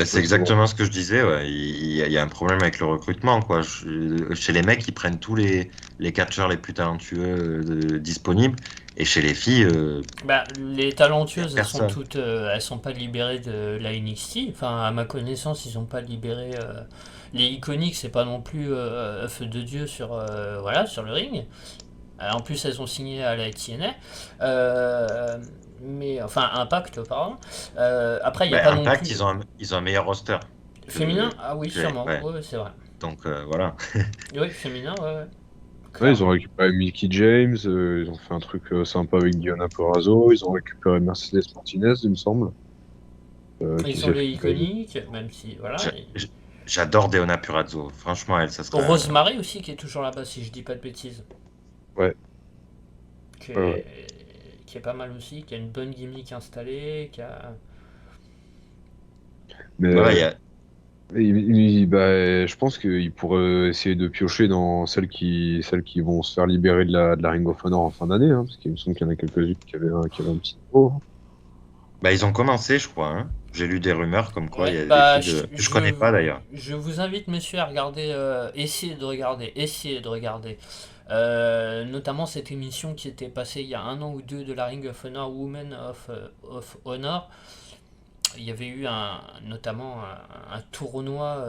C'est exactement ce que je disais. Ouais. Il y a un problème avec le recrutement, quoi. Chez les mecs, ils prennent tous les catcheurs les plus talentueux disponibles, et chez les filles, Les talentueuses, personne. elles sont pas libérées de la NXT. Enfin, à ma connaissance, ils ont pas libéré les iconiques. C'est pas non plus feu de dieu sur sur le ring. En plus, elles ont signé à la TNA. Mais enfin, Impact, pardon. Après, il y a pas non Impact, plus. ils ont un meilleur roster. Féminin? Ah oui, sûrement. Ouais. Ouais, c'est vrai. Donc voilà. Oui, féminin, ouais. Ouais, ils ont récupéré Mickey James, ils ont fait un truc sympa avec Diana Perazzo, ils ont récupéré Mercedes Martinez, il me semble. Ils ont les iconiques, même si, voilà. J'adore Deonna Purrazzo. Franchement, elle, ça serait... Rosemary aussi, qui est toujours là-bas, si je dis pas de bêtises. Ouais. Qui est pas mal aussi, qui a une bonne gimmick installée, qui a... Mais Ouais, je pense qu'ils pourraient essayer de piocher dans celles qui vont se faire libérer de la Ring of Honor en fin d'année, hein, parce qu'il me semble qu'il y en a quelques-unes qui avaient un petit niveau. ils ont commencé, je crois. Hein. J'ai lu des rumeurs comme quoi il y a des filles que je connais pas d'ailleurs. Je vous invite, messieurs, à regarder, essayez de regarder. Notamment cette émission qui était passée il y a 1 an ou 2 de la Ring of Honor, Women of Honor. Il y avait eu notamment un tournoi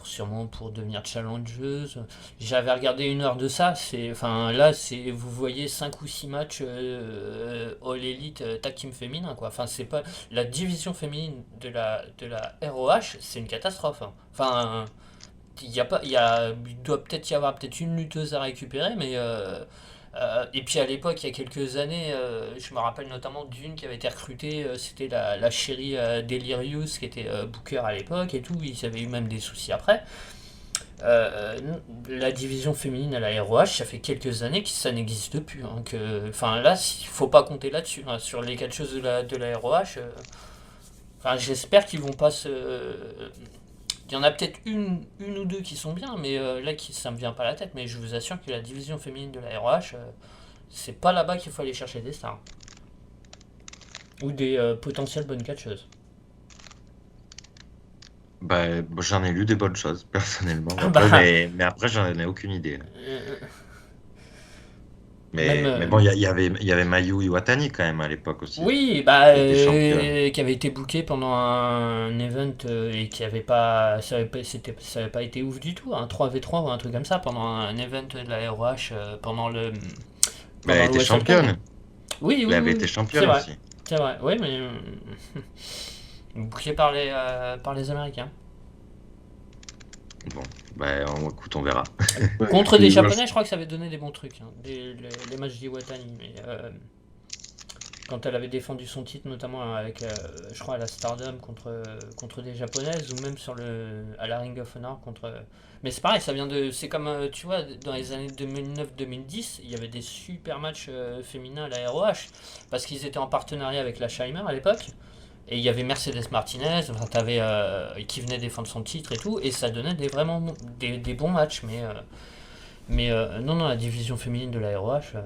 sûrement pour devenir challengeuse. J'avais regardé 1 heure de ça. Vous voyez 5 ou 6 matchs All Elite Tag Team féminin, quoi. Enfin, c'est pas la division féminine de la ROH, c'est une catastrophe. Hein. Enfin, il doit peut-être y avoir une lutteuse à récupérer, mais et puis à l'époque, il y a quelques années, je me rappelle notamment d'une qui avait été recrutée, c'était la chérie Delirious qui était Booker à l'époque et tout, ils avaient eu même des soucis après. La division féminine à la ROH, ça fait quelques années que ça n'existe plus. Hein, enfin là, il faut pas compter là-dessus. Hein, sur les catcheuses de la ROH, enfin, j'espère qu'ils vont pas se. Il y en a peut-être une ou deux qui sont bien, mais là, ça me vient pas à la tête. Mais je vous assure que la division féminine de la ROH, c'est pas là-bas qu'il faut aller chercher des stars. Ou des potentielles bonnes catcheuses. Bah, j'en ai lu des bonnes choses, personnellement. Ah Après, bah, mais après, j'en ai aucune idée. euh, Mais, même. mais bon, il y avait Mayu Iwatani quand même à l'époque aussi, Oui, bah, qui était championne. qui avait été booké pendant un event et qui avait pas, ça avait pas été ouf du tout, un 3v3 ou un truc comme ça pendant un event de la ROH Mais elle pendant a le été Wrestle Con. championne. Oui, Elle oui, avait oui, été oui, c'est championne vrai, aussi. c'est vrai. Oui, mais booké par les Américains. Bon, bah, écoute, on verra. Ouais, et Contre des puis, moi, Japonais, je crois que ça avait donné des bons trucs, hein, les matchs d'Iwatani, mais quand elle avait défendu son titre, notamment avec, je crois, à la Stardom contre des japonaises, ou même à la Ring of Honor contre. Mais c'est pareil, ça vient de. C'est comme, tu vois, dans les années 2009-2010, il y avait des super matchs féminins à la ROH, parce qu'ils étaient en partenariat avec la Scheimer à l'époque, et il y avait Mercedes Martinez, enfin, qui venait défendre son titre et tout, et ça donnait vraiment des bons matchs, mais non, non, la division féminine de la ROH.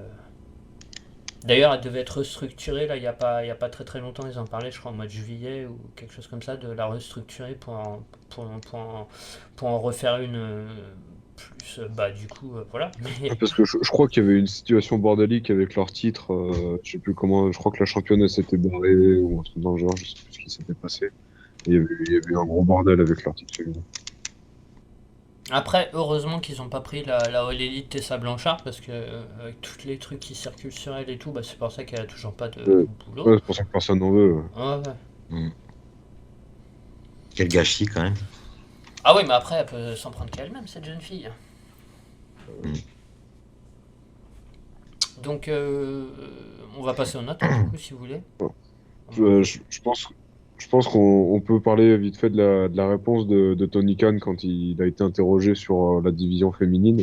D'ailleurs, elle devait être restructurée, là, il y a pas très très longtemps, ils en parlaient, je crois, au mois de juillet ou quelque chose comme ça, de la restructurer pour en refaire une plus, bah du coup, voilà. Mais, parce que je crois qu'il y avait une situation bordélique avec leur titre. Je sais plus comment. Je crois que la championne s'était barrée ou un truc dans le genre. Je sais plus ce qui s'était passé. Et il y avait eu un gros bordel avec leur titre féminin. après, heureusement qu'ils n'ont pas pris la All Elite Tessa Blanchard, parce que avec tous les trucs qui circulent sur elle et tout, bah, c'est pour ça qu'elle a toujours pas de Ouais, boulot. ouais, c'est pour ça que personne n'en veut. Ouais. Ouais, ouais. Hmm. Quel gâchis quand même. Ah oui, mais après, elle peut s'en prendre qu'à elle-même, cette jeune fille. Hmm. Donc, on va passer aux notes, hein, du coup, si vous voulez. Je pense qu'on peut parler vite fait de la réponse de Tony Khan quand il a été interrogé sur la division féminine.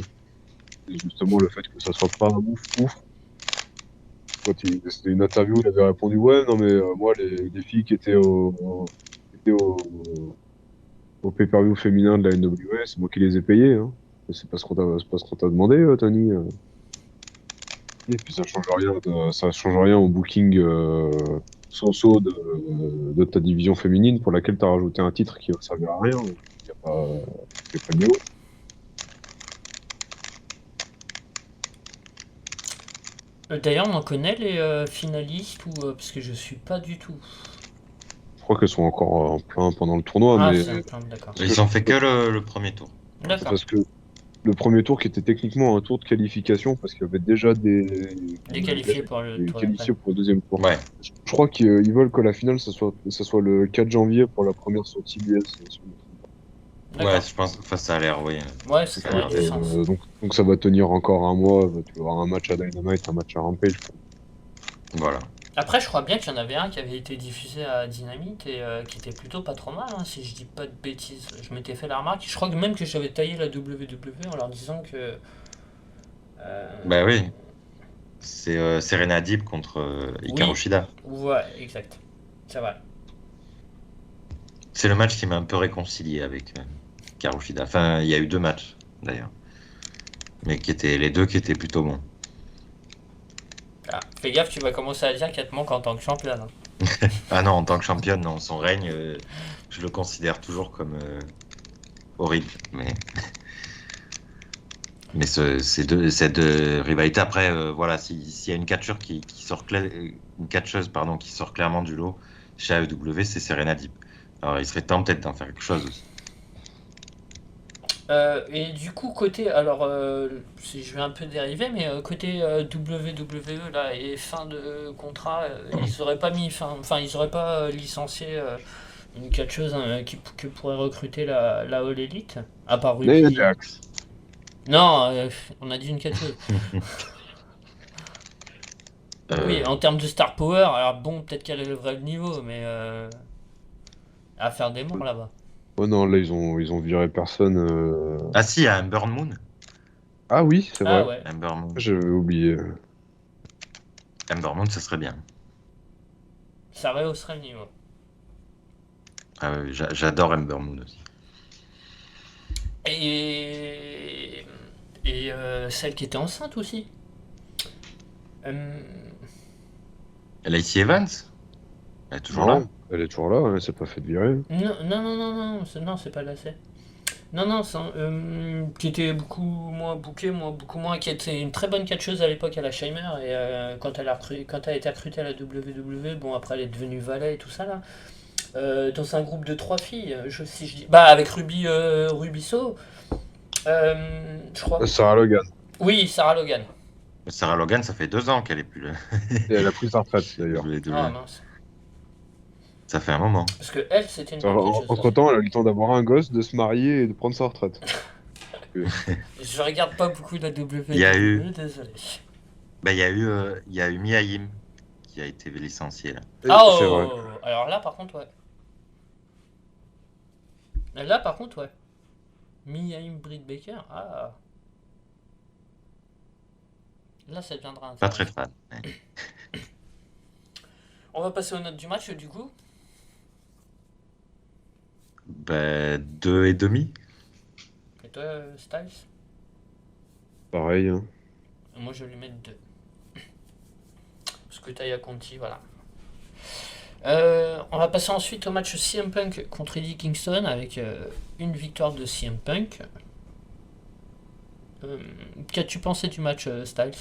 Et justement, le fait que ça soit pas un ouf. C'était une interview, il avait répondu ouais, non mais moi les filles qui étaient au pay-per-view féminin de la NWA, c'est moi qui les ai payées. Hein. C'est pas ce qu'on t'a demandé, Tony. Et puis ça change rien au booking so-so de ta division féminine pour laquelle tu as rajouté un titre qui va servir à rien. Il y a pas mieux. D'ailleurs, on en connaît les finalistes ou parce que je suis pas du tout. Je crois qu'elles sont encore en plein pendant le tournoi, Ah, mais c'est un plan, d'accord. Ils ont fait que le premier tour. D'accord. parce que le premier tour qui était techniquement un tour de qualification parce qu'il y avait déjà Des qualifiés pour le des tour qualifiés d'après. pour le deuxième tour. Ouais. Je crois qu'ils veulent que la finale ça soit le 4 janvier pour la première sur TBS. Ouais, D'accord. je pense. Enfin, ça a l'air, oui. Ouais, ça aurait du sens. Donc ça va tenir encore un mois. Tu vas avoir un match à Dynamite, un match à Rampage. Voilà. Après, je crois bien qu'il y en avait un qui avait été diffusé à Dynamite et qui était plutôt pas trop mal, hein, si je dis pas de bêtises. Je m'étais fait la remarque. Je crois que même que j'avais taillé la WWE en leur disant que. Bah oui. C'est Serena Deeb contre Hikaru Oui. Shida. Ouais, exact. C'est vrai. C'est le match qui m'a un peu réconcilié avec Hikaru Shida. Enfin, il y a eu deux matchs, d'ailleurs. Mais les deux qui étaient plutôt bons. Ah, fais gaffe, tu vas commencer à dire qu'elle te manque en tant que championne. Hein. Ah non, en tant que championne, non. Son règne, je le considère toujours comme horrible. Mais cette rivalité, après, voilà, s'il y a une catcheuse qui sort clairement du lot chez AEW, c'est Serena Deeb. Alors, il serait temps peut-être d'en faire quelque chose aussi. Et du coup, côté, alors, si je vais un peu dériver, mais côté WWE là et fin de contrat, ils auraient pas mis, enfin, ils auraient pas licencié une catcheuse qui pourrait recruter la All Elite, à part Ruby. Nia Jax. Non, on a dit une catcheuse. Oui, en termes de star power, alors bon, peut-être qu'elle élèverait le niveau, mais à faire des morts là-bas. Oh non, là, ils ont viré personne. Ah si, il y a Ember Moon. Ah oui, c'est Ah vrai. ouais, Ember Moon. J'avais oublié. Ember Moon, ça serait bien. ça rehausserait le niveau. Ah ouais, j'adore Ember Moon aussi. Et, celle qui était enceinte aussi. Euh, Lacey Evans, elle est toujours là. Non, elle est toujours là, elle s'est pas fait virer. non, non, non, non, non, non, c'est pas lacet. Non, non, qui était beaucoup moins bouquée, beaucoup moins, qui était une très bonne catcheuse à l'époque à la Sheimer, et quand elle a été recrutée à la WWE, bon après elle est devenue valet et tout ça là, dans un groupe de 3 filles, si je dis, bah avec Rubisso, je crois. Sarah Logan. Oui, Sarah Logan. Sarah Logan, ça fait 2 ans qu'elle est plus là. Et elle a pris sa retraite d'ailleurs. Ah mince. Ça fait un moment. Parce que elle, c'était une bonne catcheuse. Entre temps, elle a eu le temps d'avoir un gosse, de se marier et de prendre sa retraite. Je regarde pas beaucoup la WWE, Il y a eu- désolé. Bah, il y a eu Mia Yim qui a été licenciée là. Ah C'est vrai. oh, alors là par contre, ouais. Là par contre, ouais. Mia-Yim Britt Baker, ah. Là, ça deviendra Pas intéressant. très fan. On va passer aux notes du match, du coup. Bah, 2,5. Et toi, Styles? Pareil. Hein. Moi, je vais lui mettre 2. Parce que Taya Conti, voilà. On va passer ensuite au match CM Punk contre Eddie Kingston avec une victoire de CM Punk. Qu'as-tu pensé du match, Styles?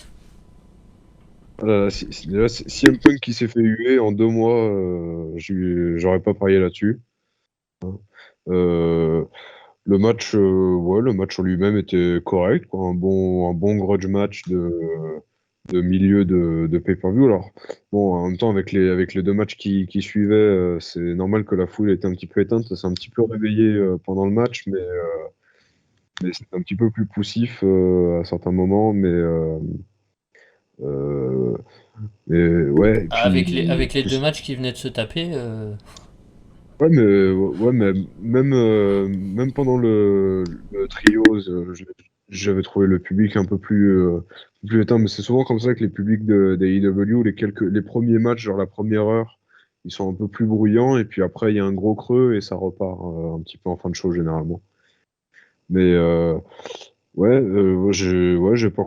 Déjà, CM Punk qui s'est fait huer en 2 mois, j'aurais pas parié là-dessus. Euh, le match en lui-même était correct, quoi. Un bon grudge match de milieu de pay-per-view. Alors, bon, en même temps, avec les 2 matchs qui suivaient, c'est normal que la foule était un petit peu éteinte. Ça s'est un petit peu réveillé pendant le match, mais c'était un petit peu plus poussif à certains moments. Euh, mais ouais, et Avec les puis, 2 matchs qui venaient de se taper, ouais, mais même pendant le trios, j'avais trouvé le public un peu plus éteint. Mais c'est souvent comme ça que les publics des AEW, les premiers matchs, genre la première heure, ils sont un peu plus bruyants. Et puis après, il y a un gros creux et ça repart un petit peu en fin de show généralement. Mais ouais, j'ai pas.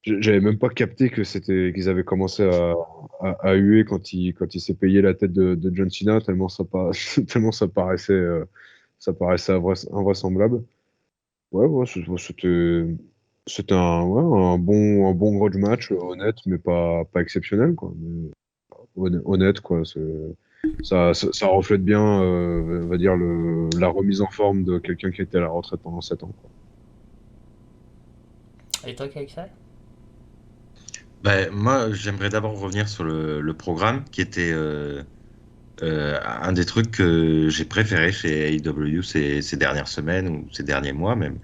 J'avais même pas capté qu'ils avaient commencé à huer quand il s'est payé la tête de John Cena, tellement tellement ça paraissait invraisemblable. Ouais, c'était un bon grudge match, honnête, mais pas exceptionnel, quoi. Mais honnête, quoi. Ça reflète bien, on va dire, la remise en forme de quelqu'un qui était à la retraite pendant 7 ans, quoi. et toi, Kaixal? Bah, moi, j'aimerais d'abord revenir sur le programme qui était un des trucs que j'ai préféré chez AEW ces dernières semaines ou ces derniers mois même.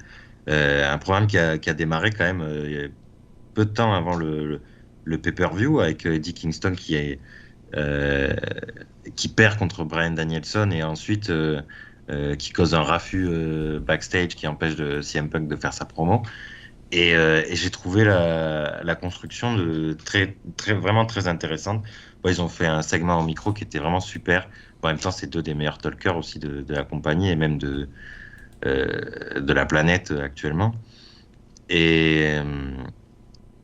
Un programme qui a démarré quand même il y a peu de temps avant le pay-per-view avec Eddie Kingston euh, qui perd contre Bryan Danielson et ensuite qui cause un raffut backstage qui empêche CM Punk de faire sa promo. Et j'ai trouvé la construction vraiment très intéressante. Bon, ils ont fait un segment en micro qui était vraiment super. Bon, en même temps, c'est 2 des meilleurs talkers aussi de la compagnie et même de la planète actuellement. Et,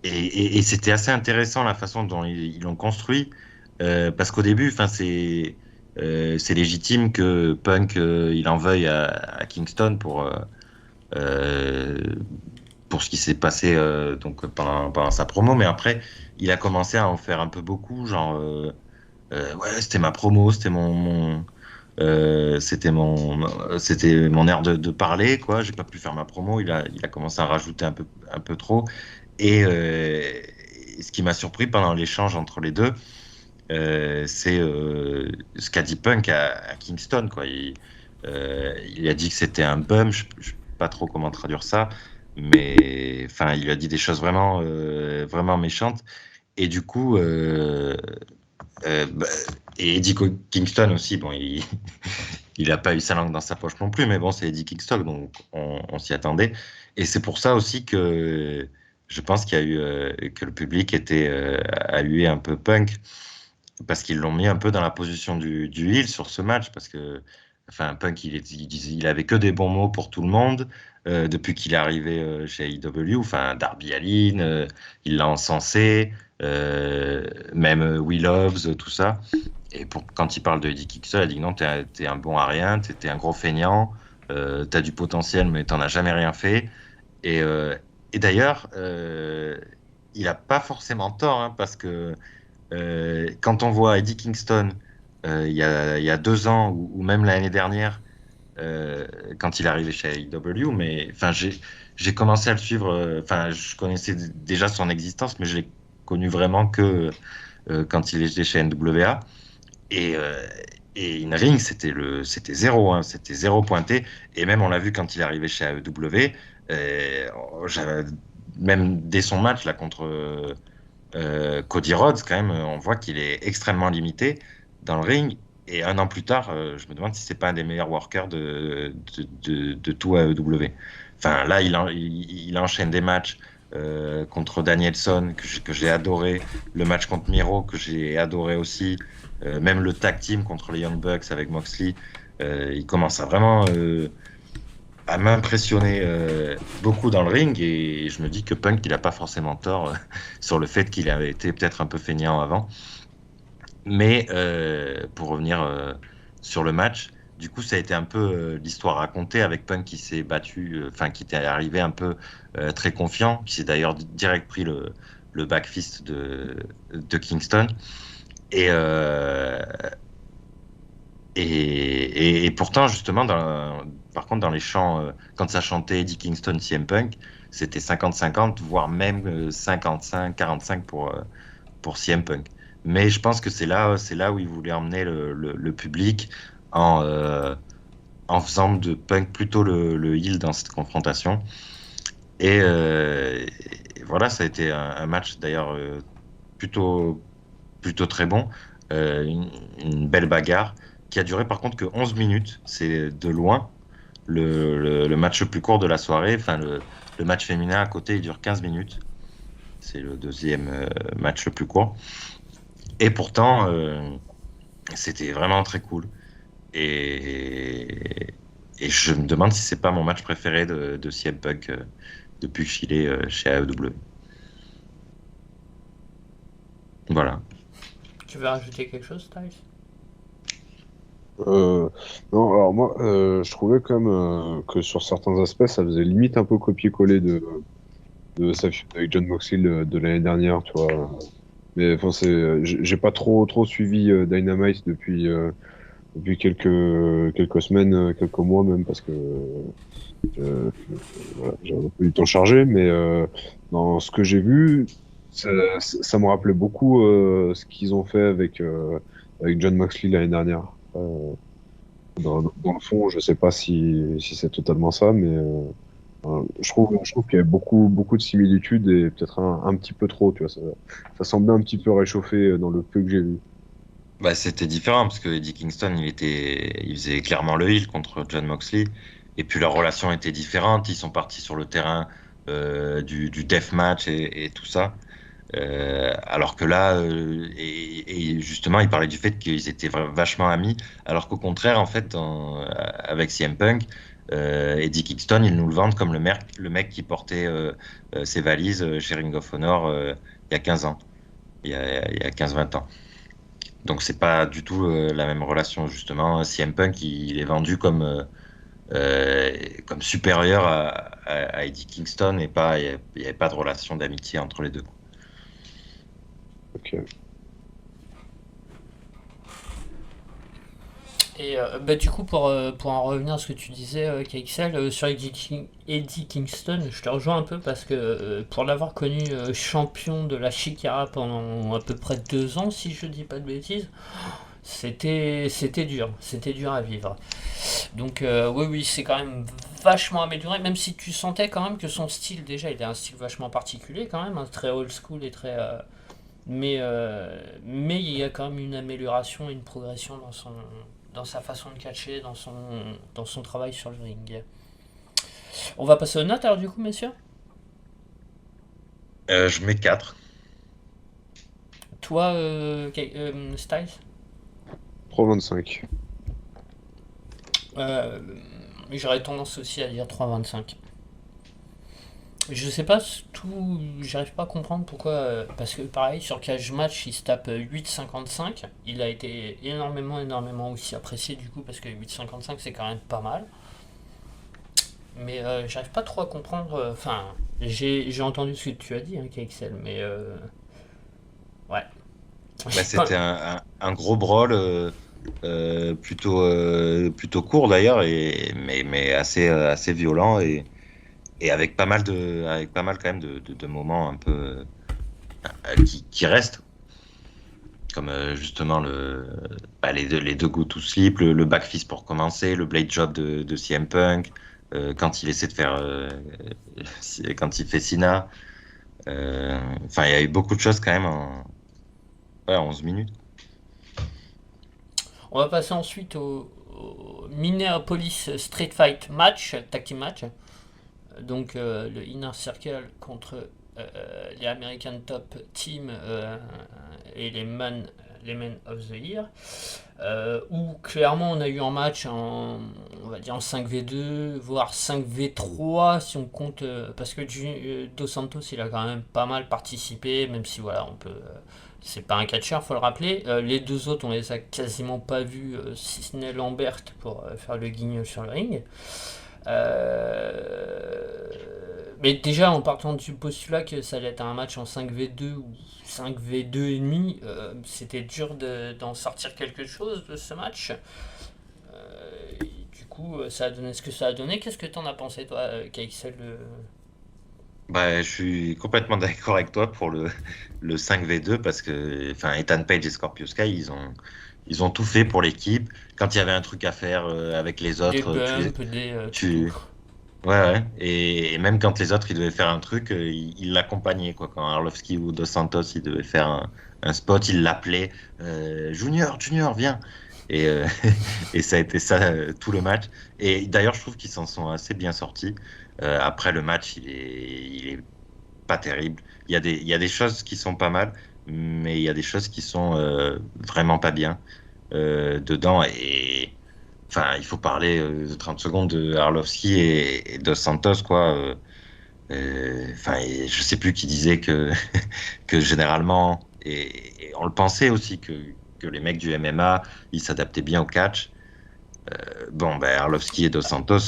et c'était assez intéressant la façon dont ils l'ont construit. Parce qu'au début, c'est légitime que Punk il en veuille à Kingston euh, pour ce qui s'est passé donc pendant sa promo, mais après il a commencé à en faire un peu beaucoup, genre ouais, c'était ma promo, c'était mon air de parler, quoi. J'ai pas pu faire ma promo, il a commencé à rajouter un peu trop. Et ce qui m'a surpris pendant l'échange entre les deux, c'est ce qu'a dit Punk à Kingston, quoi. Il a dit que c'était un bum, je sais pas trop comment traduire ça, mais enfin, il a dit des choses vraiment méchantes. Et du coup, bah, et Eddie Kingston aussi, bon, il a pas eu sa langue dans sa poche non plus, mais bon, c'est Eddie Kingston, donc on s'y attendait. Et c'est pour ça aussi que je pense qu'il y a eu que le public était a hué un peu Punk, parce qu'ils l'ont mis un peu dans la position du heel sur ce match, parce que enfin Punk il avait que des bons mots pour tout le monde depuis qu'il est arrivé chez AEW. Enfin Darby Allin, il l'a encensé, même Will Hobbs, tout ça. Et quand il parle de Eddie Kingston, il dit non, t'es un bon à rien, t'es un gros feignant, t'as du potentiel, mais t'en as jamais rien fait. Et, euh, et d'ailleurs, il a pas forcément tort, hein, parce que quand on voit Eddie Kingston il y a 2 ans ou même l'année dernière, quand il est arrivé chez AEW, mais enfin j'ai commencé à le suivre. Enfin, je connaissais déjà son existence, mais je l'ai connu vraiment que quand il était chez NWA. Et, euh, et In Ring, c'était zéro, hein, c'était zéro pointé. Et même, on l'a vu quand il est arrivé chez AEW, même dès son match là, contre Cody Rhodes, quand même, on voit qu'il est extrêmement limité dans le ring. Et 1 an plus tard, je me demande si c'est pas un des meilleurs workers de tout AEW. Enfin, là, il enchaîne des matchs contre Danielson que j'ai adoré, le match contre Miro que j'ai adoré aussi, même le tag team contre les Young Bucks avec Moxley. Il commence à vraiment à m'impressionner beaucoup dans le ring, et je me dis que Punk, il a pas forcément tort sur le fait qu'il avait été peut-être un peu feignant avant. Mais pour revenir sur le match, du coup, ça a été un peu l'histoire racontée avec Punk qui s'est battu, enfin qui était arrivé un peu très confiant, qui s'est d'ailleurs direct pris le backfist de Kingston. Et, euh, et pourtant, justement, par contre, dans les chants, quand ça chantait Eddie Kingston, CM Punk, c'était 50-50, voire même 55-45 pour CM Punk. Mais je pense que c'est là où il voulait emmener le public en, euh, en faisant de Punk plutôt le heel dans cette confrontation. Et voilà, ça a été un match d'ailleurs plutôt, plutôt très bon. Une belle bagarre qui a duré par contre que 11 minutes. C'est de loin le match le plus court de la soirée. Enfin, le match féminin à côté, il dure 15 minutes. C'est le deuxième match le plus court. Et pourtant, c'était vraiment très cool. Et, et je me demande si c'est pas mon match préféré de CM Punk depuis qu'il est chez AEW. Voilà. Tu veux rajouter quelque chose, Styles? Euh, non, alors moi, je trouvais quand même que sur certains aspects, ça faisait limite un peu copier-coller de sa feud avec John Moxley de l'année dernière, tu vois. Mais enfin, j'ai pas trop suivi Dynamite depuis quelques semaines, quelques mois même, parce que voilà, j'ai un peu du temps chargé. Mais dans ce que j'ai vu, ça me rappelait beaucoup ce qu'ils ont fait avec John Moxley l'année dernière. Dans le fond, je sais pas si c'est totalement ça, mais je trouve qu'il y avait beaucoup de similitudes et peut-être un petit peu trop, tu vois. Ça semblait un petit peu réchauffé dans le peu que j'ai vu. Bah, c'était différent parce que Eddie Kingston, il faisait clairement le heel contre John Moxley. Et puis leur relation était différente. Ils sont partis sur le terrain du deathmatch et tout ça. Alors que là, et justement, il parlait du fait qu'ils étaient vachement amis. Alors qu'au contraire, en fait, avec CM Punk, Eddie Kingston, ils nous le vendent comme le mec qui portait ses valises chez Ring of Honor il y a 15 ans, il y a 15-20 ans. Donc c'est pas du tout la même relation, justement. CM Punk, il est vendu comme supérieur à Eddie Kingston, et pas, il n'y avait pas de relation d'amitié entre les deux. Ok. Et bah, du coup, pour en revenir à ce que tu disais, KXL, sur Eddie Kingston, je te rejoins un peu parce que pour l'avoir connu champion de la Chikara pendant à peu près 2 ans, si je dis pas de bêtises, c'était dur à vivre. Donc oui, oui, c'est quand même vachement amélioré, même si tu sentais quand même que son style, déjà, il a un style vachement particulier quand même, hein, très old school et très... mais il y a quand même une amélioration et une progression dans sa façon de catcher, dans son travail sur le ring. On va passer aux notes alors du coup, messieurs. Je mets 4. Toi, Styles 3,25. J'aurais tendance aussi à dire 3,25. Je sais pas tout, j'arrive pas à comprendre pourquoi, parce que pareil sur Cage Match il se tape 8,55. Il a été énormément aussi apprécié du coup parce que 8,55 c'est quand même pas mal. Mais j'arrive pas trop à comprendre. Enfin, j'ai entendu ce que tu as dit, hein, KXL, mais ouais. Bah, c'était un gros brawl, plutôt court d'ailleurs, mais assez violent et avec pas mal quand même de moments un peu qui restent, comme justement les deux go to sleep, le backfist pour commencer, le blade job de CM Punk, quand il essaie de faire, quand il fait Cena. Enfin, il y a eu beaucoup de choses quand même en 11 minutes. On va passer ensuite au Minneapolis Street Fight Match, Tag Team Match. Donc le Inner Circle contre les American Top Team et les Men of the Year. Où clairement on a eu un match on va dire en 5v2, voire 5v3 si on compte, parce que Dos Santos il a quand même pas mal participé, même si voilà, on peut. C'est pas un catcheur, faut le rappeler. Les deux autres, on les a quasiment pas vus, si ce n'est Lambert pour faire le guignol sur le ring. Mais déjà, en partant du postulat que ça allait être un match en 5v2 ou 5v2 et demi, c'était dur d'en sortir quelque chose de ce match. Et du coup, ça a donné ce que ça a donné. Qu'est-ce que t'en as pensé, toi, KXL? Bah, je suis complètement d'accord avec toi pour le 5v2 parce que enfin, Ethan Page et Scorpio Sky, ils ont tout fait pour l'équipe. Quand il y avait un truc à faire avec les Des autres, bumps, tu... tout. Ouais. Et même quand les autres, ils devaient faire un truc, ils l'accompagnaient, quoi. Quand Arlovski ou Dos Santos, ils devaient faire un spot, ils l'appelaient Junior, viens. Et, et ça a été ça tout le match. Et d'ailleurs, je trouve qu'ils s'en sont assez bien sortis. Après le match, il est pas terrible. Il y a des choses qui sont pas mal, mais il y a des choses qui sont vraiment pas bien dedans. Et enfin, il faut parler de 30 secondes de Arlovski et Dos Santos, quoi. Enfin, je sais plus qui disait que, que généralement, et on le pensait aussi, que les mecs du MMA, ils s'adaptaient bien au catch. Bon, ben, Arlovski et Dos Santos,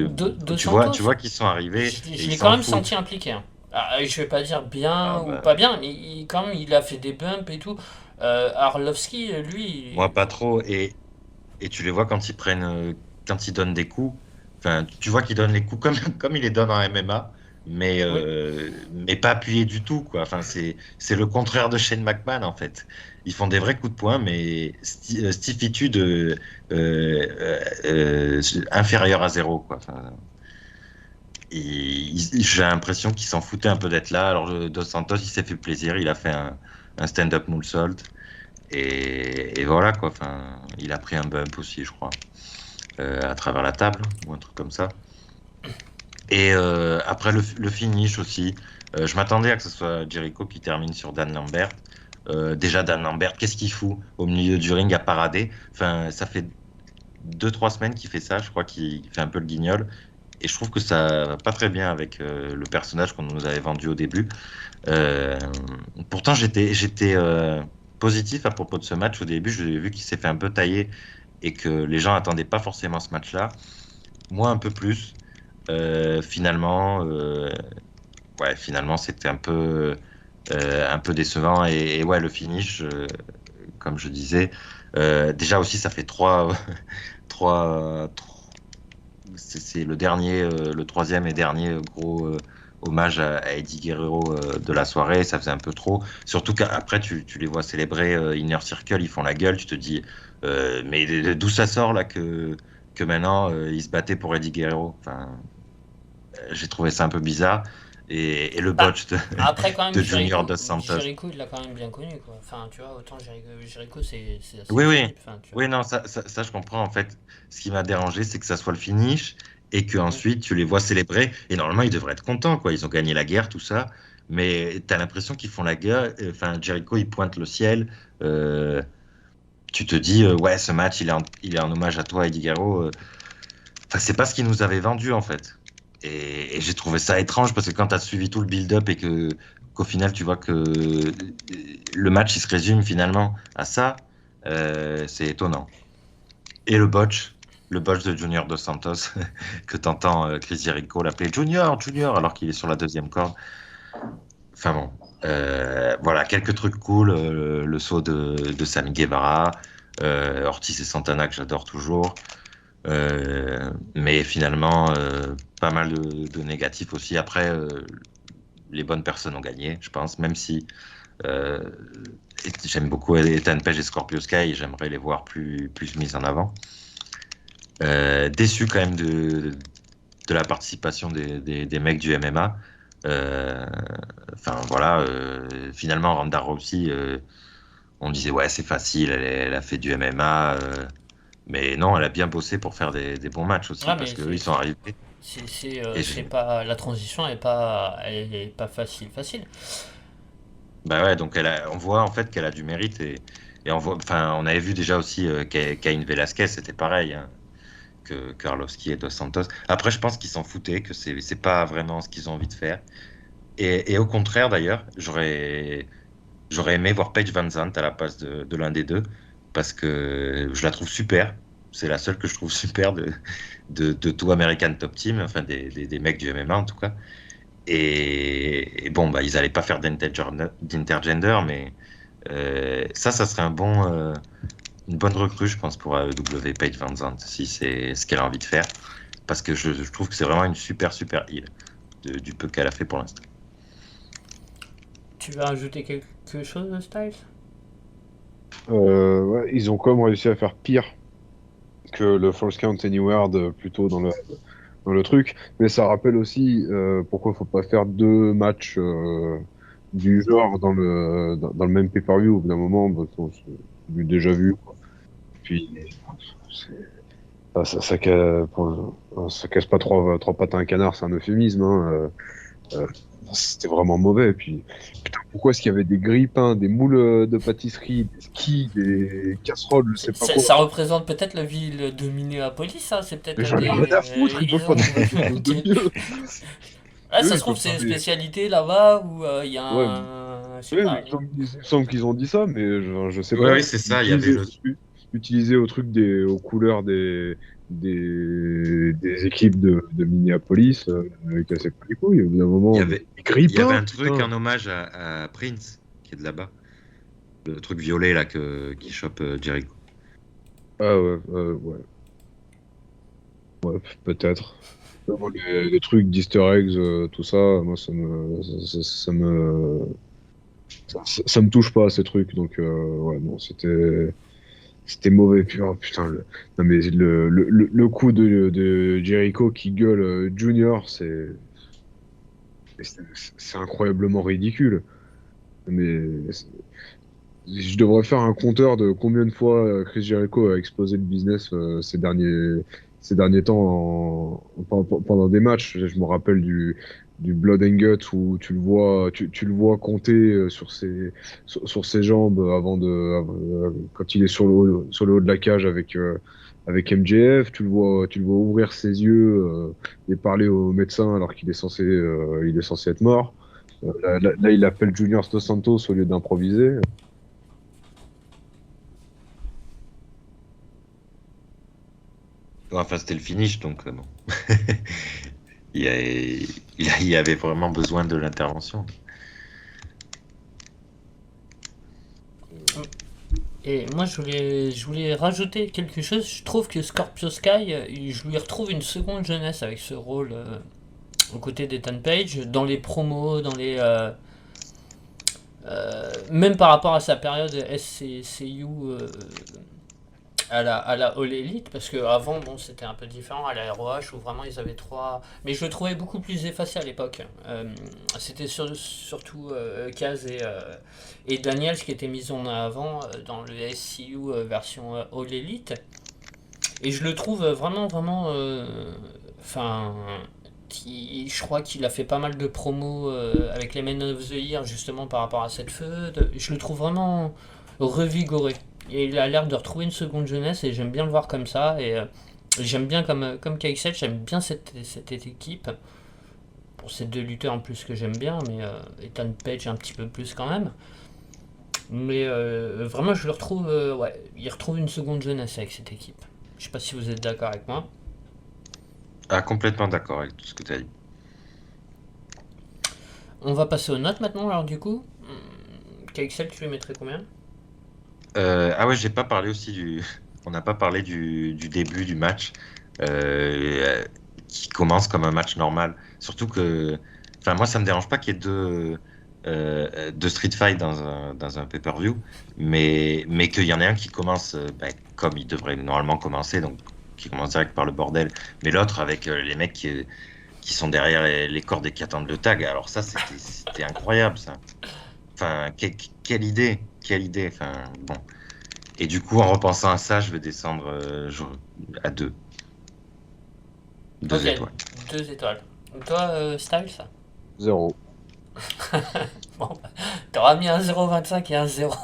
Dos Santos, tu vois qu'ils sont arrivés et je ils l'ai quand s'en même foutent. senti impliqué, hein. Je vais pas dire bien Ah, ou bah, pas bien, mais quand même, il a fait des bumps et tout. Arlovski, lui, moi, pas trop. Et tu les vois quand ils donnent des coups. Enfin, tu vois qu'ils donnent les coups comme, comme ils les donnent en MMA, oui. mais pas appuyés du tout, quoi. Enfin, c'est le contraire de Shane McMahon, en fait. Ils font des vrais coups de poing, mais stiffitude inférieure à zéro, quoi. Enfin, j'ai l'impression qu'il s'en foutait un peu d'être là. Alors, Dos Santos, il s'est fait plaisir. Il a fait un stand-up moonsault. Et voilà, quoi. Enfin, il a pris un bump aussi, je crois, à travers la table ou un truc comme ça. Et après le finish aussi, je m'attendais à que ce soit Jericho qui termine sur Dan Lambert. Déjà, Dan Lambert, qu'est-ce qu'il fout au milieu du ring à parader? Enfin, ça fait 2-3 semaines qu'il fait ça, je crois qu'il fait un peu le guignol. Et je trouve que ça va pas très bien avec le personnage qu'on nous avait vendu au début. Euh, Pourtant, j'étais positif à propos de ce match. Au début, j'ai vu qu'il s'est fait un peu tailler et que les gens attendaient pas forcément ce match-là. Moi, un peu plus. Finalement, finalement, c'était un peu décevant. Et ouais, le finish, comme je disais, déjà aussi, ça fait trois, c'est le troisième et dernier gros hommage à Eddie Guerrero de la soirée. Ça faisait un peu trop. Surtout qu'après, tu les vois célébrer Inner Circle, ils font la gueule. Tu te dis, mais d'où ça sort là que maintenant ils se battaient pour Eddie Guerrero. Enfin, j'ai trouvé ça un peu bizarre. et le Bah, botch après, quand même, de Junior Dos Santos. Jericho, il l'a quand même bien connu, quoi. Enfin, tu vois, autant Jericho c'est assez Oui, oui. visible. Enfin, tu vois. Oui, non, ça, je comprends. En fait, ce qui m'a dérangé, c'est que ça soit le finish et que Mm. ensuite tu les vois célébrer. Et normalement, ils devraient être contents, quoi. Ils ont gagné la guerre, tout ça. Mais tu as l'impression qu'ils font la guerre. Enfin, Jericho, il pointe le ciel. Euh, Tu te dis, ouais, ce match, il est en hommage à toi, Eddie Guerrero. Enfin, c'est pas ce qu'ils nous avaient vendu, en fait. Et j'ai trouvé ça étrange parce que quand tu as suivi tout le build-up et qu'au final, tu vois que le match, il se résume finalement à ça, c'est étonnant. Et le botch de Junior Dos Santos, que t'entends Chris Jericho l'appeler Junior, Junior, alors qu'il est sur la deuxième corde. Enfin bon, voilà, quelques trucs cool. Le saut de Sammy Guevara, Ortiz et Santana que j'adore toujours. Mais finalement, pas mal de négatifs aussi. Après, les bonnes personnes ont gagné, je pense, même si euh, j'aime beaucoup Ethan Page et Scorpio Sky, et j'aimerais les voir plus mis en avant. Déçu quand même de la participation des mecs du MMA. Enfin voilà, finalement Ronda Rousey, on disait ouais c'est facile, elle a fait du MMA, mais non, elle a bien bossé pour faire des bons matchs aussi Ouais, parce mais qu'eux ils sont arrivés et c'est pas la transition elle est pas facile. bah ouais, donc on voit en fait qu'elle a du mérite et enfin on avait vu déjà aussi Cain Velasquez, c'était pareil. Hein. Que Arlovski et Dos Santos. Après, je pense qu'ils s'en foutaient, que c'est pas vraiment ce qu'ils ont envie de faire. Et au contraire, d'ailleurs, j'aurais aimé voir Paige Van Zandt à la place de l'un des deux, parce que je la trouve super. C'est la seule que je trouve super de tout American Top Team, enfin des mecs du MMA en tout cas. Et bon, bah, ils n'allaient pas faire d'intergender, mais ça serait une bonne recrue, je pense, pour AEW, Paige Van Zandt, si c'est ce qu'elle a envie de faire. Parce que je trouve que c'est vraiment une super heal du peu qu'elle a fait pour l'instant. Tu veux ajouter quelque chose, Styles? Ouais, ils ont quand même réussi à faire pire que le False Count Anywhere plutôt dans le truc. Mais ça rappelle aussi pourquoi il faut pas faire deux matchs du genre dans le même pay-per-view. Au bout d'un moment, bah, c'est du déjà vu. Quoi. Puis, c'est- ça casse pas trois pattes à un canard, c'est un euphémisme. Hein. C'était vraiment mauvais. Et puis, putain, pourquoi est-ce qu'il y avait des grille-pains, des moules de pâtisserie, des skis, des casseroles, je sais pas quoi. Ça représente peut-être la ville de Minneapolis, ça. C'est peut-être Mais un j'en ai des. rien à foutre, ils peuvent pas trouver quelque chose de mieux. Ah, Eux, ça ils se trouve, peuvent c'est faire une des... spécialité là-bas où il y a Ouais, un. Je sais oui, pas. il me semble qu'ils ont dit ça, mais je sais Oui, pas. oui, c'est ça. Il y avait Utiliser au truc aux couleurs des équipes de Minneapolis, ils cassaient pas les couilles. Au bout d'un il y moment, mais avait, ils il y avait grippent, un truc putain. en hommage à Prince, qui est de là-bas. Le truc violet, là, qui chope Jericho. Ah ouais, ouais, peut-être. Bon, les trucs d'Easter eggs, tout ça, moi, ça me touche pas, ces trucs. Donc, ouais, non, c'était mauvais. Puis, oh, putain, non, mais le coup de Jericho qui gueule Junior, c'est incroyablement ridicule. Mais je devrais faire un compteur de combien de fois Chris Jericho a explosé le business ces derniers temps pendant des matchs. Je me rappelle du Blood and Guts où tu le vois compter sur ses jambes quand il est sur le haut de la cage avec MJF. Tu le vois ouvrir ses yeux et parler au médecin alors il est censé être mort. Là, il appelle Junior Dos Santos au lieu d'improviser. Ouais, enfin, c'était le finish, donc bon. Il y avait vraiment besoin de l'intervention. Et moi, je voulais rajouter quelque chose. Je trouve que Scorpio Sky, je lui retrouve une seconde jeunesse avec ce rôle aux côtés d'Ethan Page, dans les promos, même par rapport à sa période SCU à la All Elite, parce que avant bon c'était un peu différent à la ROH où vraiment ils avaient trois, mais je le trouvais beaucoup plus effacé à l'époque. C'était surtout Kaz et Daniels qui étaient mis en avant dans le SCU version All Elite, et je le trouve vraiment enfin je crois qu'il a fait pas mal de promos avec les Men of the Year justement par rapport à cette feud. Je le trouve vraiment revigoré. Et il a l'air de retrouver une seconde jeunesse et j'aime bien le voir comme ça. Et j'aime bien comme KXL, j'aime bien cette équipe. Pour ces deux lutteurs en plus que j'aime bien, mais Ethan Page un petit peu plus quand même. Mais vraiment, je le retrouve, ouais, il retrouve une seconde jeunesse avec cette équipe. Je sais pas si vous êtes d'accord avec moi. Ah, complètement d'accord avec tout ce que tu as dit. On va passer aux notes maintenant, alors du coup. KXL, tu lui mettrais combien? Ah ouais, j'ai pas parlé aussi du. On n'a pas parlé du début du match, qui commence comme un match normal. Surtout que, enfin, moi, ça me dérange pas qu'il y ait deux street fight dans un pay-per-view, mais qu'il y en ait un qui commence comme il devrait normalement commencer, donc qui commence direct par le bordel, mais l'autre avec les mecs qui sont derrière les cordes et qui attendent le tag. Alors ça, c'était incroyable, ça. Enfin, quelle idée, quelle idée. Enfin, bon. Et du coup, en repensant à ça, je vais descendre à 2. 2 Ok, étoiles. 2 étoiles. Donc toi, Styles? 0. Bon, t'auras mis un 0,25 et un 0.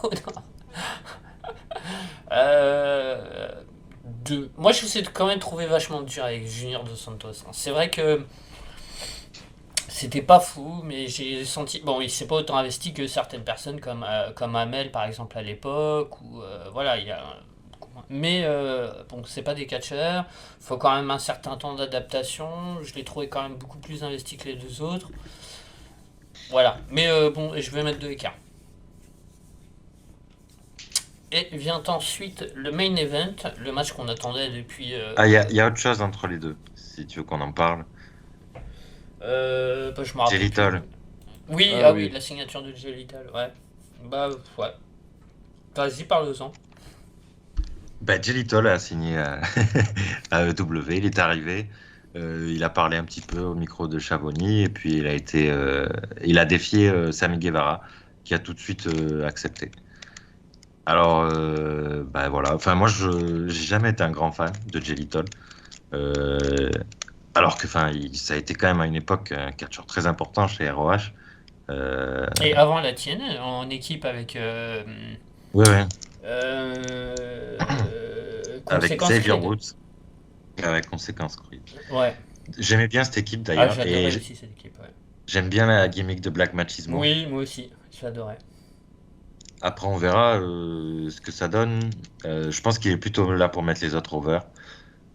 euh, 2. Moi, je suis quand même trouvé vachement dur avec Junior Dos Santos. C'est vrai que c'était pas fou, mais j'ai senti. Bon, il s'est pas autant investi que certaines personnes comme Amel par exemple à l'époque, ou voilà, il y a. Mais bon, c'est pas des catcheurs, faut quand même un certain temps d'adaptation. Je l'ai trouvé quand même beaucoup plus investi que les deux autres. Voilà, mais bon, je vais mettre 2 écarts. Et vient ensuite le main event, le match qu'on attendait depuis. Ah, il y a autre chose entre les deux, si tu veux qu'on en parle. Bah, je me Jay rappelle plus. Little. Oui, Ah oui, oui. la signature de Jay Little, ouais. Bah, ouais. Vas-y, parle-en. Jay Little a signé à EW, il est arrivé, il a parlé un petit peu au micro de Schiavone, et puis il a défié Sammy Guevara, qui a tout de suite accepté. Alors, voilà. Enfin, moi, j'ai jamais été un grand fan de Jay Little. Euh, alors que, enfin, ça a été quand même à une époque un catcheur très important chez ROH. Euh, Et avant la tienne, en équipe avec. ouais, ouais. Avec Conséquence Xavier Creed. Woods, avec Conséquence Creed. Ouais. J'aimais bien cette équipe Ah, d'ailleurs, et j'adorais aussi cette équipe, ouais. j'aime bien la gimmick de Black Machismo. Oui, moi aussi, j'adorais. Après, on verra ce que ça donne. Je pense qu'il est plutôt là pour mettre les autres over.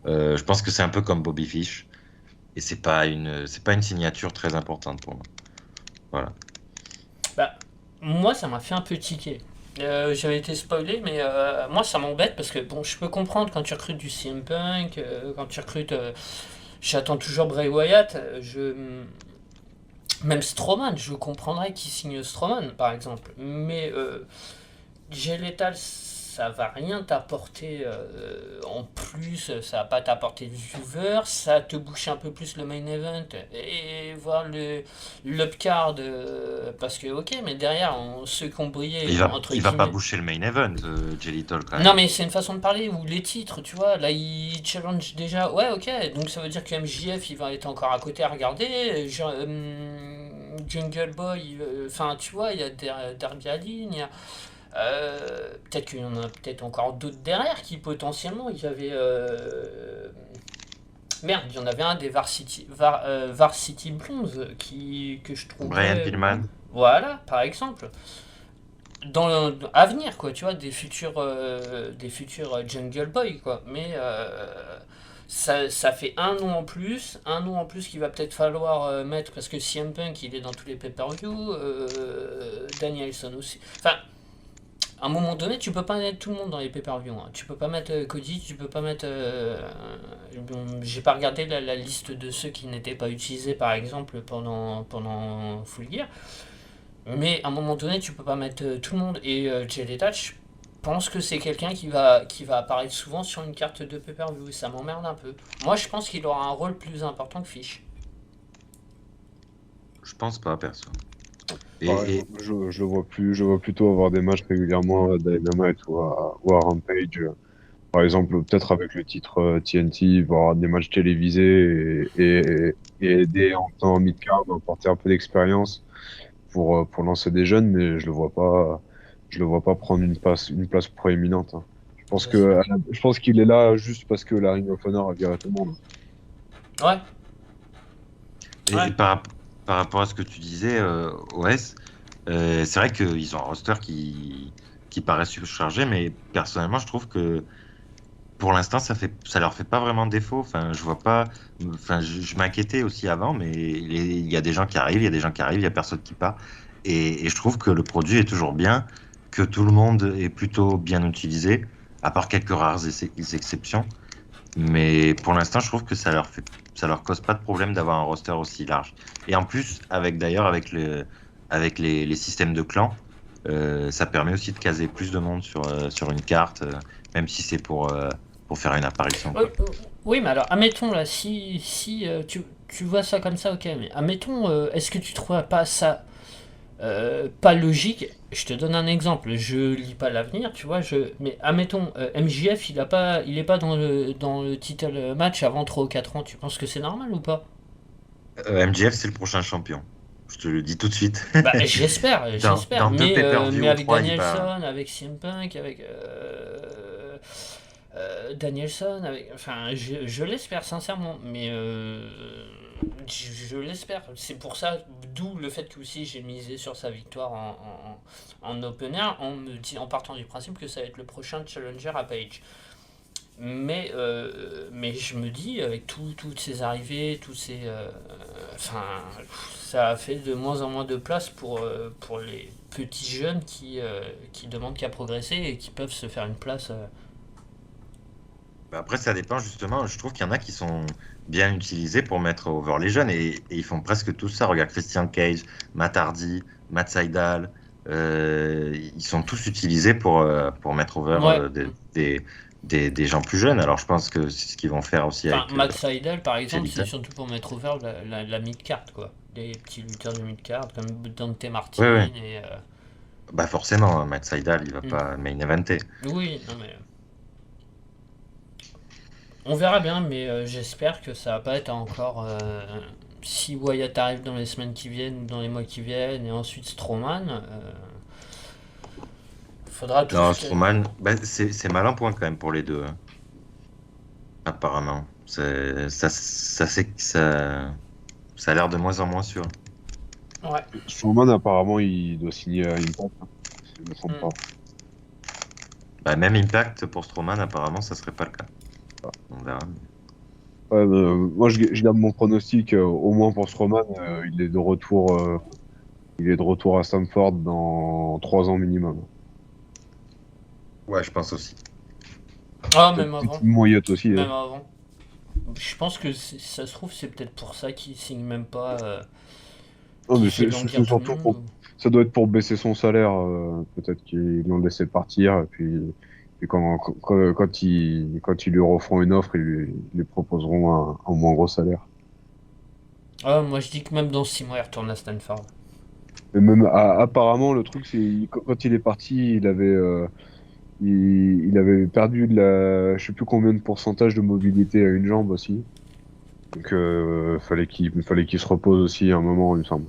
Je pense que c'est un peu comme Bobby Fish. Et c'est pas une signature très importante pour moi. Voilà. Bah, moi, ça m'a fait un peu tiquer. J'avais été spoilé, mais moi, ça m'embête parce que, bon, je peux comprendre quand tu recrutes du CM Punk, quand tu recrutes. J'attends toujours Bray Wyatt. Même Strowman, je comprendrais qu'il signe Strowman, par exemple. Mais Jay Lethal, ça va rien t'apporter en plus, ça va pas t'apporter de viewer, ça te bouche un peu plus le main event et voir l'upcard, parce que ok, mais derrière, ceux qui ont brillé, entre Il va pas guillemets. boucher le main event, Jay Little, quand Non, même. mais c'est une façon de parler, ou les titres, tu vois, là il challenge déjà, ouais, ok, donc ça veut dire que MJF il va être encore à côté à regarder, Jungle Boy, enfin tu vois, il y a Darby Allin, il y a. Peut-être qu'il y en a peut-être encore d'autres derrière qui potentiellement il y avait merde, il y en avait un des Varsity Blondes que je Brian trouvais, Pillman. voilà, par exemple, à venir, quoi, tu vois, des futurs Jungle Boy, quoi, mais ça fait un nom en plus qu'il va peut-être falloir mettre, parce que CM Punk il est dans tous les pay-per-view, Danielson aussi, enfin à un moment donné, tu peux pas mettre tout le monde dans les pay-per-view, hein. Tu peux pas mettre Cody, tu peux pas mettre. Bon, j'ai pas regardé la liste de ceux qui n'étaient pas utilisés, par exemple, pendant Full Gear. Mais à un moment donné, tu peux pas mettre tout le monde. Et Jay Lethal, pense que c'est quelqu'un qui va apparaître souvent sur une carte de pay-per-view. Ça m'emmerde un peu. Moi, je pense qu'il aura un rôle plus important que Fish. Je pense pas, perso. Pareil, Et je vois plutôt avoir des matchs régulièrement à Dynamite ou à Rampage. Par exemple, peut-être avec le titre TNT, voir des matchs télévisés et aider en temps mid-card, apporter un peu d'expérience pour lancer des jeunes, mais je le vois pas prendre une place proéminente, hein. Ça, c'est clair. Je pense qu'il est là juste parce que la Ring of Honor a viré tout le monde. Ouais, Et ouais. par rapport à ce que tu disais, OS, c'est vrai qu'ils ont un roster qui paraît surchargé, mais personnellement, je trouve que pour l'instant, ça leur fait pas vraiment défaut. Enfin, je vois pas. Enfin, je m'inquiétais aussi avant, mais il y a des gens qui arrivent, il y a des gens qui arrivent, il y a personne qui part. Et je trouve que le produit est toujours bien, que tout le monde est plutôt bien utilisé, à part quelques rares exceptions. Mais pour l'instant, je trouve que ça leur cause pas de problème d'avoir un roster aussi large. Et en plus, avec les systèmes de clans, ça permet aussi de caser plus de monde sur une carte, même si c'est pour faire une apparition, Oui, quoi. oui, mais alors, admettons là, si tu vois ça comme ça, ok, mais admettons, est-ce que tu trouves pas ça pas logique? Je te donne un exemple, je lis pas l'avenir, tu vois, mais admettons, MJF, il est pas dans le title match avant 3 ou 4 ans, tu penses que c'est normal ou pas? MJF, c'est le prochain champion. Je te le dis tout de suite. Bah, j'espère, Dans deux mais pay-per-view ou avec trois, il va. Danielson, avec CM Punk, avec Danielson, enfin, je l'espère sincèrement, mais je l'espère. C'est pour ça, d'où le fait que aussi j'ai misé sur sa victoire en opener, en partant du principe que ça va être le prochain challenger à Page. Mais je me dis, avec toutes ces arrivées, enfin, ça a fait de moins en moins de place pour les petits jeunes qui demandent qu'à progresser et qui peuvent se faire une place. Après, ça dépend justement. Je trouve qu'il y en a qui sont bien utilisés pour mettre over les jeunes et ils font presque tout ça. Regarde Christian Cage, Matt Hardy, Matt Sydal. Ils sont tous utilisés pour mettre over Ouais. des gens plus jeunes. Alors, je pense que c'est ce qu'ils vont faire aussi Enfin, avec Matt Sydal, par exemple, c'est Shellyton. surtout pour mettre over la mid-card, quoi. Des petits lutteurs de mid-card, comme Dante Martin Oui, oui. et. Bah forcément, Matt Sydal, il va Hmm. pas main eventer. Oui, non mais. On verra bien, mais j'espère que ça va pas être encore. Si Wyatt arrive dans les semaines qui viennent ou dans les mois qui viennent, et ensuite Strowman, faudra tout. Non, Strowman, bah, c'est mal en point quand même pour les deux, hein, apparemment. Ça a l'air de moins en moins sûr. Ouais. Strowman, apparemment, il doit signer à Impact, hein, si je ne me trompe pas. Bah, même Impact pour Strowman, apparemment, ça serait pas le cas. On verra. Ouais, moi, je garde mon pronostic, au moins pour Strowman, il est de retour à Stamford dans 3 ans minimum. Ouais, je pense aussi. Ah, même Peut-être avant. Moyette aussi, hein. Même avant. Je pense que ça se trouve, c'est peut-être pour ça qu'il signe même pas. Non, Qu'il mais fait c'est languir tout le surtout monde. ça doit être pour baisser son salaire. Peut-être qu'ils l'ont laissé partir. Et quand ils lui referont une offre, ils lui proposeront un moins gros salaire. Ah, moi je dis que même dans 6 mois, il retourne à Stanford. Et même, apparemment, le truc, quand il est parti, il avait perdu je sais plus combien de pourcentage de mobilité à une jambe aussi. Donc, fallait qu'il se repose aussi un moment, il me semble.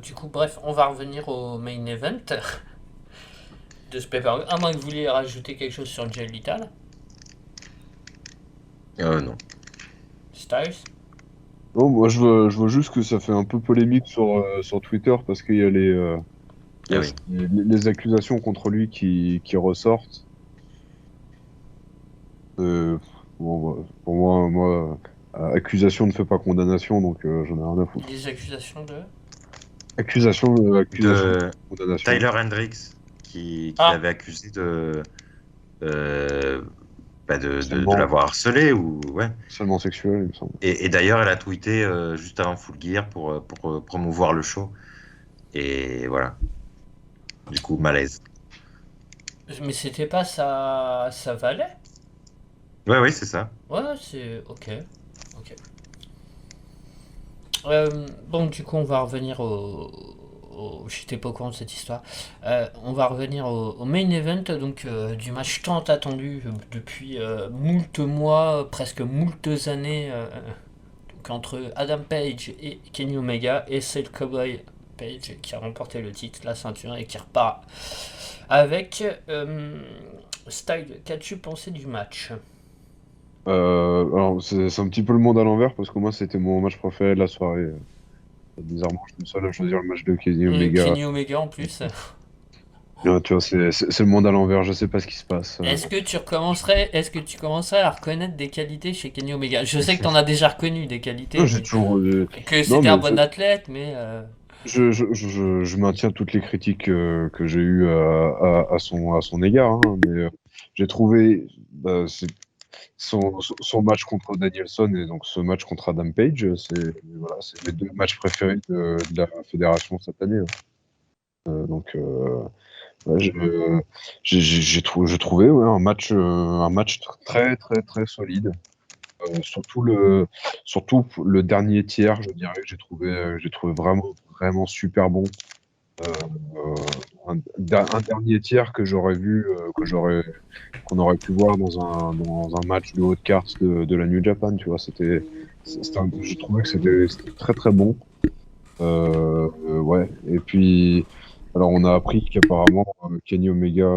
Du coup, bref, on va revenir au main event de ce pay-per-view. À moins que vous vouliez rajouter quelque chose sur Jay Lethal. Non. Styles. Non, moi, je vois juste que ça fait un peu polémique sur Twitter parce qu'il y a il y Ah a oui. les accusations contre lui qui ressortent. Euh, bon, accusation ne fait pas condamnation, donc j'en ai rien à foutre. Des accusations de. Accusation De condamnation. Tyler Hendricks, qui Ah, l'avait accusé euh, de Seulement, l'avoir harcelé. Ou, ouais. seulement sexuel, il me semble. Et d'ailleurs, elle a tweeté juste avant Full Gear pour promouvoir le show. Et voilà. Du coup, malaise. Mais c'était pas ça valait? Ouais, c'est ça. Ouais, c'est ok. Ok. Bon, du coup, on va revenir j'étais pas au courant de cette histoire. On va revenir au main event, donc du match tant attendu depuis moult mois, presque moultes années, donc entre Adam Page et Kenny Omega, et c'est le Cowboy Page qui a remporté le titre, la ceinture, et qui repart avec Style. Qu'as-tu pensé du match? Alors, c'est un petit peu le monde à l'envers parce que moi, c'était mon match préféré de la soirée. Bizarrement, je suis le seul à choisir le match de Kenny Omega. Kenny Omega en plus. Tu vois, c'est le monde à l'envers, je sais pas ce qui se passe. Est-ce que tu commencerais à reconnaître des qualités chez Kenny Omega? Je sais que t'en as déjà reconnu des qualités, Non, j'ai toujours. que Non, c'était un bon athlète, mais je maintiens toutes les critiques que j'ai eues à son égard, hein, mais j'ai trouvé son match contre Danielson et donc ce match contre Adam Page, c'est mes deux matchs préférés de la fédération cette année, hein. Donc, ouais, je trouvais ouais, un match très très très solide. Surtout le dernier tiers, je dirais, j'ai trouvé vraiment vraiment super bon. Euh, un dernier tiers que j'aurais vu, qu'on aurait pu voir dans un match de haute carte de la New Japan, tu vois. Je trouvais que c'était très très bon. Ouais. Et puis, alors on a appris qu'apparemment Kenny Omega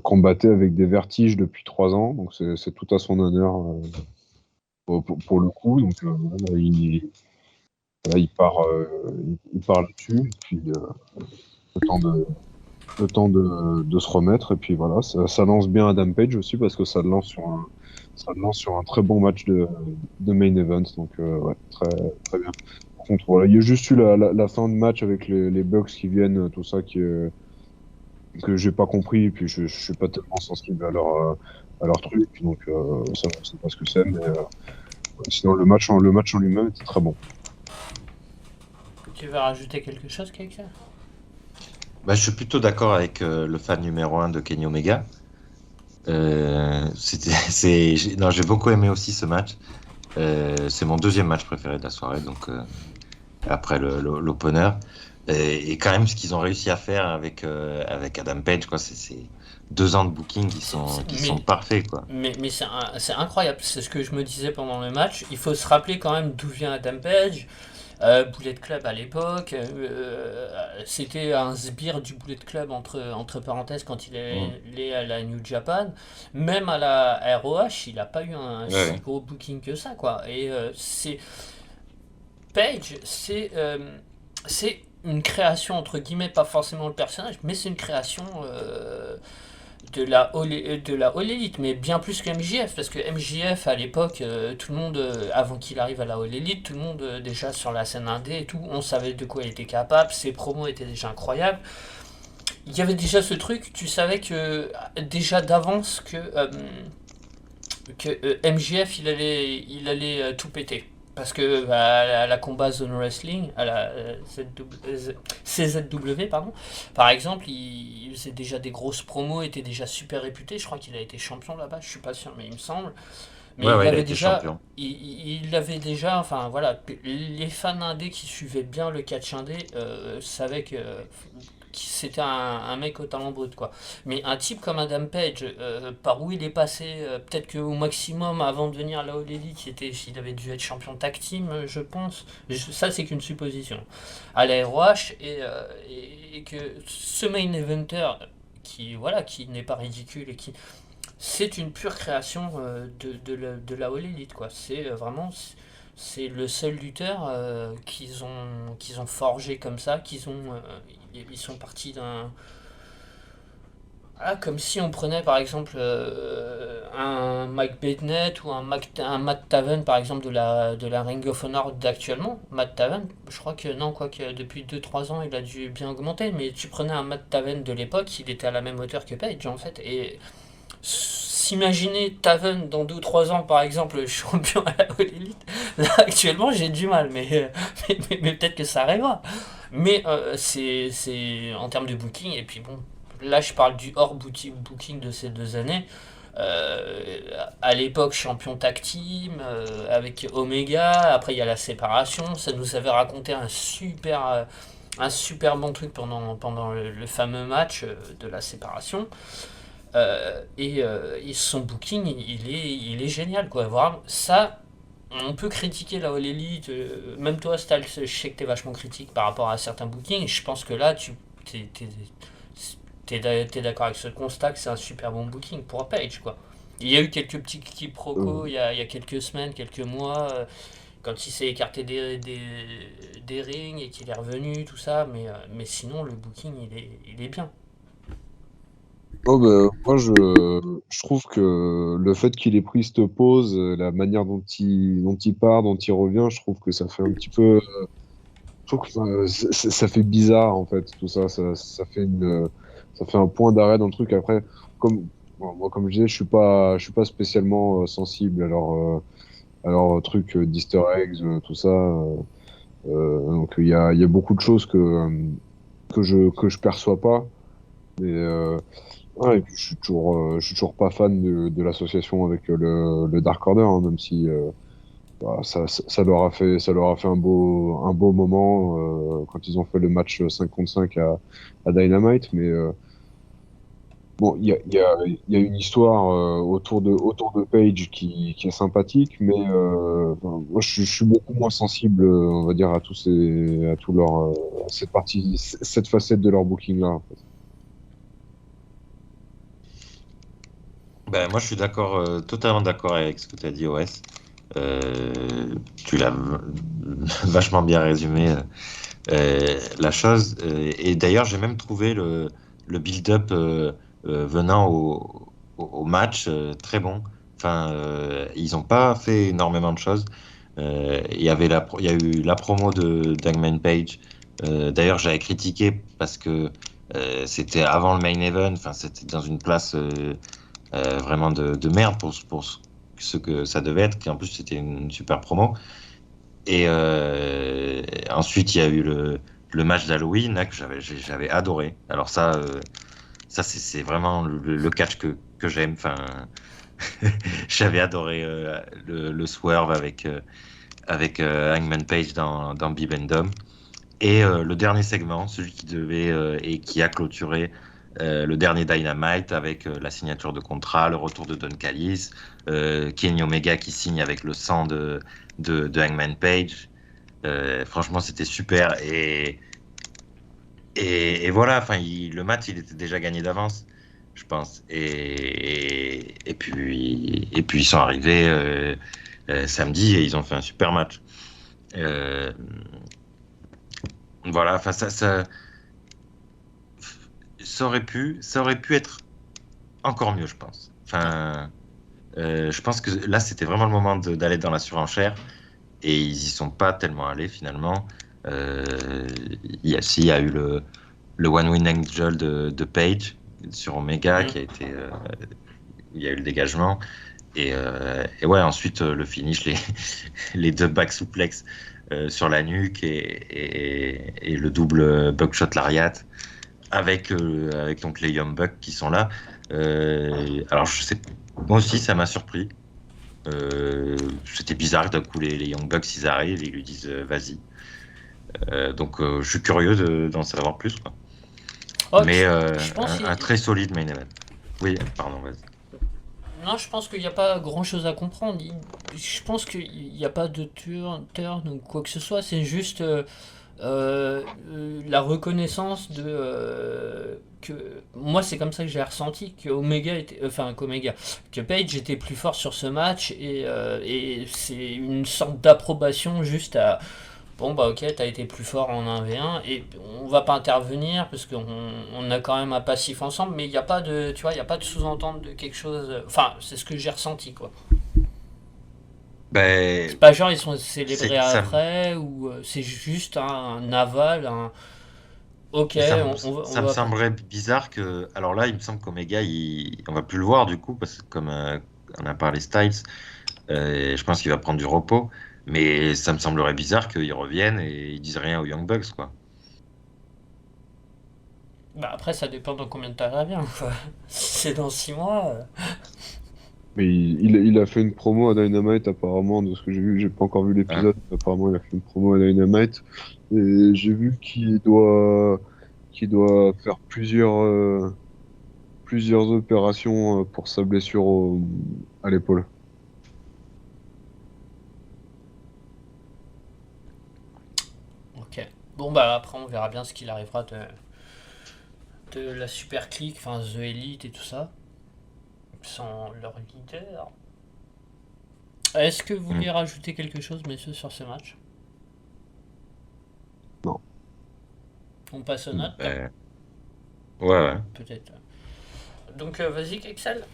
combattait avec des vertiges depuis 3 ans, donc c'est tout à son honneur pour le coup. Donc voilà, il part là-dessus, et puis le temps de se remettre, et puis voilà, ça lance bien Adam Page aussi parce que ça le lance sur un très bon match de main event, donc ouais, très très bien. Par contre, voilà, il y a juste eu la fin de match avec les Bucks qui viennent, tout ça que j'ai pas compris, et puis je suis pas tellement sensible à leur truc, donc ça, je sais pas ce que c'est, mais sinon le match en lui-même était très bon. tu veux rajouter quelque chose, quelqu'un? Bah, je suis plutôt d'accord avec le fan numéro 1 de Kenny Omega. Non, j'ai beaucoup aimé aussi ce match. C'est mon deuxième match préféré de la soirée, donc après l'opener. Et quand même, ce qu'ils ont réussi à faire avec Adam Page, quoi, c'est 2 ans de booking qui sont parfaits, quoi. Mais c'est incroyable, c'est ce que je me disais pendant le match. Il faut se rappeler quand même d'où vient Adam Page. Bullet Club à l'époque, c'était un sbire du Bullet Club entre parenthèses quand il est allé à la New Japan. Même à la ROH, il n'a pas eu un si Ouais. gros booking que ça, quoi. Et Page, c'est une création entre guillemets, pas forcément le personnage, mais c'est une création de la All Elite, mais bien plus que MJF, parce que MJF à l'époque, tout le monde, avant qu'il arrive à la All Elite, tout le monde déjà sur la scène indé et tout, on savait de quoi il était capable, ses promos étaient déjà incroyables. Il y avait déjà ce truc, tu savais que déjà d'avance que MJF il allait tout péter. Parce que à la combat Zone Wrestling, à la CZW, pardon, par exemple, il faisait déjà des grosses promos, était déjà super réputé. Je crois qu'il a été champion là-bas, je suis pas sûr, mais il me semble. Mais Ouais, il a été champion. il avait déjà, enfin voilà, les fans indés qui suivaient bien le catch indé savaient que c'était un mec au talent brut, quoi. Mais un type comme Adam Page, par où il est passé, peut-être qu'au maximum avant de venir à la All Elite, il avait dû être champion tag team, je pense. Ça, c'est qu'une supposition. À la ROH, et que ce main eventer qui n'est pas ridicule et qui c'est une pure création de la All Elite, quoi. C'est vraiment c'est le seul lutteur qu'ils ont forgé comme ça, ils sont partis d'un comme si on prenait par exemple un Mike Bennett ou un Matt Taven par exemple de la Ring of Honor d'actuellement. Matt Taven, je crois que non, quoique depuis 2 3 ans il a dû bien augmenter, mais tu prenais un Matt Taven de l'époque, il était à la même hauteur que Page en fait. Et s'imaginer Taven dans 2 ou 3 ans, par exemple, champion à la All Elite, là, actuellement, j'ai du mal, mais peut-être que ça arrivera. Mais c'est en termes de booking, et puis bon, là, je parle du hors booking de ces 2 années. Euh, à l'époque, champion tag team, avec Omega, après il y a la séparation, ça nous avait raconté un super bon truc pendant le fameux match de la séparation. Et son booking, il est génial, quoi. Vraiment, ça, on peut critiquer la All Elite. Même toi, Stal, je sais que t'es vachement critique par rapport à certains bookings. Je pense que là, t'es d'accord avec ce constat que c'est un super bon booking pour Page, quoi. Il y a eu quelques petits quiproquos il y a quelques semaines, quelques mois, quand il s'est écarté des rings et qu'il est revenu, tout ça. Mais sinon, le booking, il est bien. Oh, bah, moi, je trouve que le fait qu'il ait pris cette pause, la manière dont il part, dont il revient, je trouve que ça fait un petit peu. Je trouve que ça fait bizarre, en fait, tout ça. Ça fait un point d'arrêt dans le truc. Après, moi, comme je disais, je suis pas spécialement sensible à leur truc d'Easter eggs, tout ça. Donc, il y a beaucoup de choses que je perçois pas. Mais, ouais, et puis je suis toujours pas fan de l'association avec le Dark Order, hein, même si bah, ça leur a fait un beau moment quand ils ont fait le match 5 contre 5 à Dynamite. Mais bon, il y a une histoire autour de Page qui est sympathique, mais enfin, moi je suis beaucoup moins sensible, on va dire, à tout leur cette facette de leur booking là. En fait. Ben, moi, je suis d'accord, totalement d'accord avec ce que tu as dit, OS. Tu l'as vachement bien résumé, la chose. Et d'ailleurs, j'ai même trouvé le build-up venant au match très bon. Enfin, ils n'ont pas fait énormément de choses. Il y a eu la promo de d'Hangman Page. D'ailleurs, j'avais critiqué parce que c'était avant le main event. Enfin, c'était dans une place vraiment de merde pour ce que ça devait être. Qui en plus, c'était une super promo. Et ensuite, il y a eu le match d'Halloween là, que j'avais adoré. Alors ça c'est vraiment le catch que j'aime. Enfin, j'avais adoré le swerve avec Hangman Page dans Bibendum. Et le dernier segment, celui qui devait et qui a clôturé le dernier Dynamite avec la signature de contrat, le retour de Don Callis, Kenny Omega qui signe avec le sang de Hangman Page. Franchement, c'était super. Et voilà, enfin, le match, il était déjà gagné d'avance, je pense. Et puis ils sont arrivés samedi et ils ont fait un super match. Euh, voilà, enfin, ça aurait pu être encore mieux, je pense. Enfin, je pense que là, c'était vraiment le moment d'aller dans la surenchère et ils y sont pas tellement allés finalement. Il y a eu le One Wing Angel de Page sur Omega qui a été. Il y a eu le dégagement. Et ouais, ensuite le finish, les deux back suplex sur la nuque et le double buckshot lariat avec donc les Young Bucks qui sont là. Alors je sais, moi aussi ça m'a surpris. C'était bizarre d'un coup les Young Bucks ils arrivent et ils lui disent vas-y. Donc je suis curieux d'en savoir plus, quoi. Oh, Mais je pense un très solide main event. Oui, pardon, vas-y. Non, je pense qu'il n'y a pas grand-chose à comprendre. Je pense qu'il n'y a pas de turn ou quoi que ce soit. C'est juste la reconnaissance que moi c'est comme ça que j'ai ressenti que que Page était plus fort sur ce match et c'est une sorte d'approbation juste à bon bah ok t'as été plus fort en 1v1 et on va pas intervenir parce qu'on a quand même un passif ensemble mais il n'y a pas de tu vois il y a pas de sous-entente de quelque chose enfin c'est ce que j'ai ressenti quoi. Ben, C'est pas genre ils sont célébrés ça, après ou c'est juste un aval, Ok, Ça me semblerait bizarre que. Alors là, il me semble qu'Omega, on va plus le voir du coup, parce que comme on a parlé Styles, je pense qu'il va prendre du repos. Mais ça me semblerait bizarre qu'ils reviennent et ils disent rien aux Young Bucks, quoi. Bah après, ça dépend dans combien de temps elle revient, quoi. Si c'est dans 6 mois. Mais il a fait une promo à Dynamite apparemment, de ce que j'ai vu, j'ai pas encore vu Hein. l'épisode, mais apparemment il a fait une promo à Dynamite. Et j'ai vu qu'il doit faire plusieurs opérations pour sa blessure à l'épaule. Ok. Bon, bah après, on verra bien ce qu'il arrivera de la Super Clique, enfin The Elite et tout ça, sans leur leader. Est-ce que vous Mm. voulez rajouter quelque chose, messieurs, sur ce match? Non. On passe aux notes, Ben, ouais, ouais. peut-être. Donc, vas-y, Excel.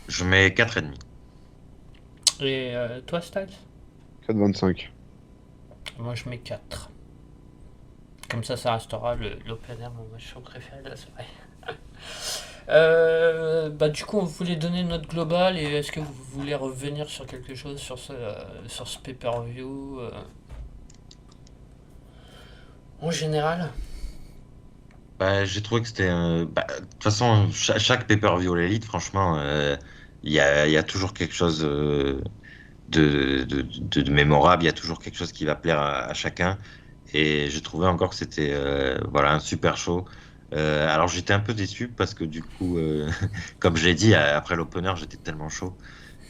Je mets 4,5. Et toi, Styles? 4,25. Moi, je mets 4. Comme ça restera l'open air, mon match préféré de la soirée. Bah, du coup, on voulait donner notre global et est-ce que vous voulez revenir sur quelque chose sur ce pay-per-view en général? Bah, j'ai trouvé que c'était de toute façon, chaque pay-per-view All Elite, franchement, il y a toujours quelque chose de mémorable, il y a toujours quelque chose qui va plaire à chacun. Et j'ai trouvé encore que c'était voilà, un super show. Alors j'étais un peu déçu parce que du coup, comme je l'ai dit, après l'opener, j'étais tellement chaud.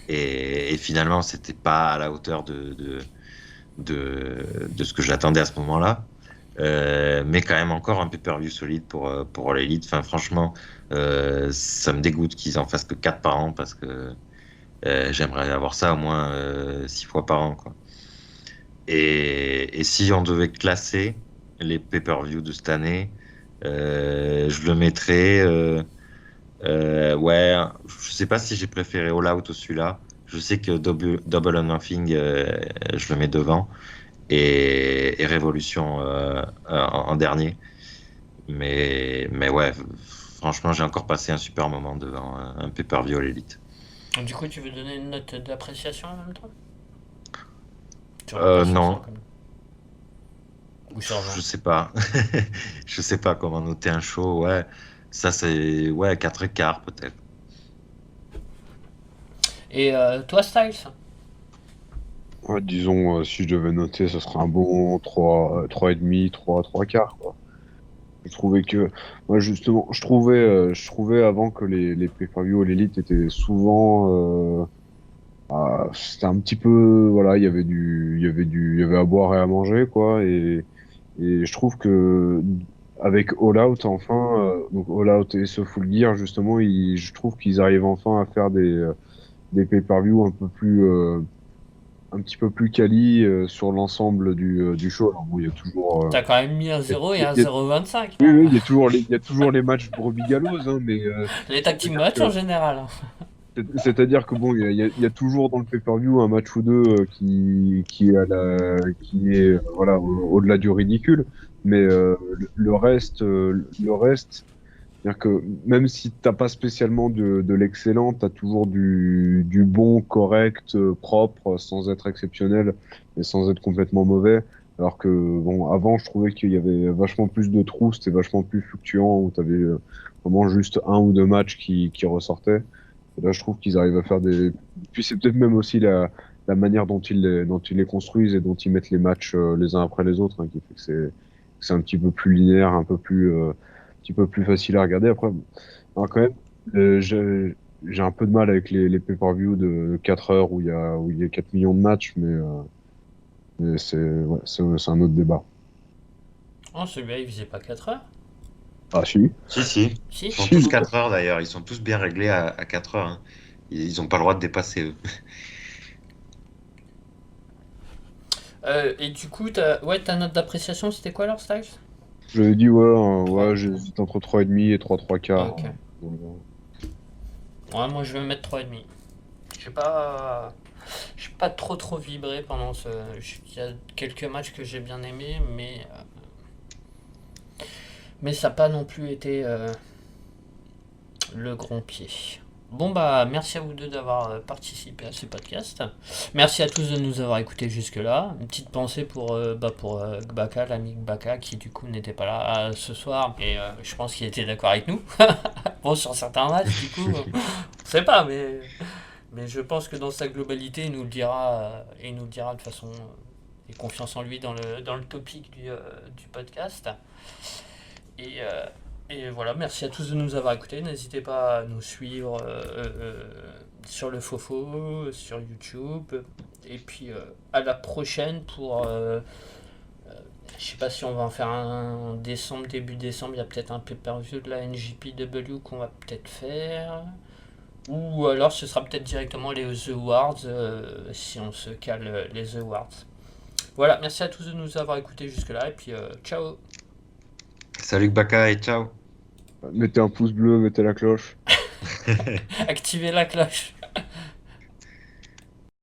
Et finalement, c'était pas à la hauteur de ce que j'attendais à ce moment-là. Mais quand même encore un pay-per-view solide pour l'élite. Enfin, franchement, ça me dégoûte qu'ils en fassent que 4 par an parce que j'aimerais avoir ça au moins 6 fois par an, quoi. Et si on devait classer les pay-per-view de cette année, je le mettrais. Ouais, je sais pas si j'ai préféré All Out au celui-là. Je sais que Double or Nothing, je le mets devant. Et Révolution en dernier. Mais ouais, franchement, j'ai encore passé un super moment devant un pay-per-view à l'élite. Du coup, tu veux donner une note d'appréciation en même temps? Tu vas pas sur ça Non, comme. Ou sur je 20? sais pas. Je sais pas comment noter un show. Ouais, ça c'est ouais 4 et quart peut-être. Et toi, Styles? Ouais, disons, si je devais noter, ce serait un bon 3,5, 3 quarts, quoi. Je trouvais que, moi justement, je trouvais avant que les pay-per-view à l'élite étaient souvent, c'était un petit peu, voilà, il y avait à boire et à manger, quoi, et je trouve que avec All Out, enfin, donc All Out et ce Full Gear, justement, je trouve qu'ils arrivent enfin à faire des pay-per-view un petit peu plus quali sur l'ensemble du show. Alors bon, il y a toujours, T'as quand même mis un il y a- 0 et il un y a- 0,25 oui, même. oui, il y a toujours les matchs brebis galeuses, hein, mais Les tag team c'est-à-dire match en que, général. c'est-à-dire que bon, il y a toujours dans le pay-per-view un match ou deux qui est voilà au-delà du ridicule, mais le reste, c'est-à-dire que même si t'as pas spécialement de l'excellent, t'as toujours du bon, correct, propre, sans être exceptionnel et sans être complètement mauvais. Alors que bon, avant, je trouvais qu'il y avait vachement plus de trous, c'était vachement plus fluctuant, où t'avais vraiment juste un ou deux matchs qui ressortaient. Et là, je trouve qu'ils arrivent à faire des. Puis c'est peut-être même aussi la manière dont ils les construisent et dont ils mettent les matchs les uns après les autres, hein, qui fait que c'est un petit peu plus linéaire, un petit peu plus facile à regarder. Après, alors quand même, j'ai un peu de mal avec les pay-per-view de 4 heures où il y a 4 millions de matchs, mais c'est un autre débat. Oh, celui-là, il faisait pas 4 heures? Ah, si. Si, si. Ils Si? sont Si. tous 4 heures d'ailleurs. Ils sont tous bien réglés à 4 heures, hein. Ils ont pas le droit de dépasser eux. Et du coup, ouais, ta note d'appréciation, c'était quoi alors, Styles? J'avais dit, ouais, 3. ouais, j'hésite entre 3,5 et 3 quarts. Ok. Ouais, moi je vais mettre 3,5. J'ai pas. J'ai pas trop vibré pendant ce. Il y a quelques matchs que j'ai bien aimés, mais Mais ça n'a pas non plus été le grand pied. Bon bah merci à vous deux d'avoir participé à ce podcast. Merci à tous de nous avoir écoutés jusque-là. Une petite pensée pour Gbaka, l'ami Gbaka, qui du coup n'était pas là ce soir, mais je pense qu'il était d'accord avec nous. Bon, sur certains matchs, du coup, on sait pas, mais je pense que dans sa globalité, il nous le dira de façon et confiance en lui dans le topic du podcast. Et, euh, et voilà, merci à tous de nous avoir écoutés. N'hésitez pas à nous suivre sur le Fofo, sur YouTube. Et puis à la prochaine pour. Je sais pas si on va en faire un décembre, début décembre. Il y a peut-être un pay-per-view de la NJPW qu'on va peut-être faire. Ou alors ce sera peut-être directement les The Awards si on se cale les The Awards. Voilà, merci à tous de nous avoir écoutés jusque-là. Et puis ciao. Salut Gbaka et ciao. Mettez un pouce bleu, mettez la cloche. Activez la cloche.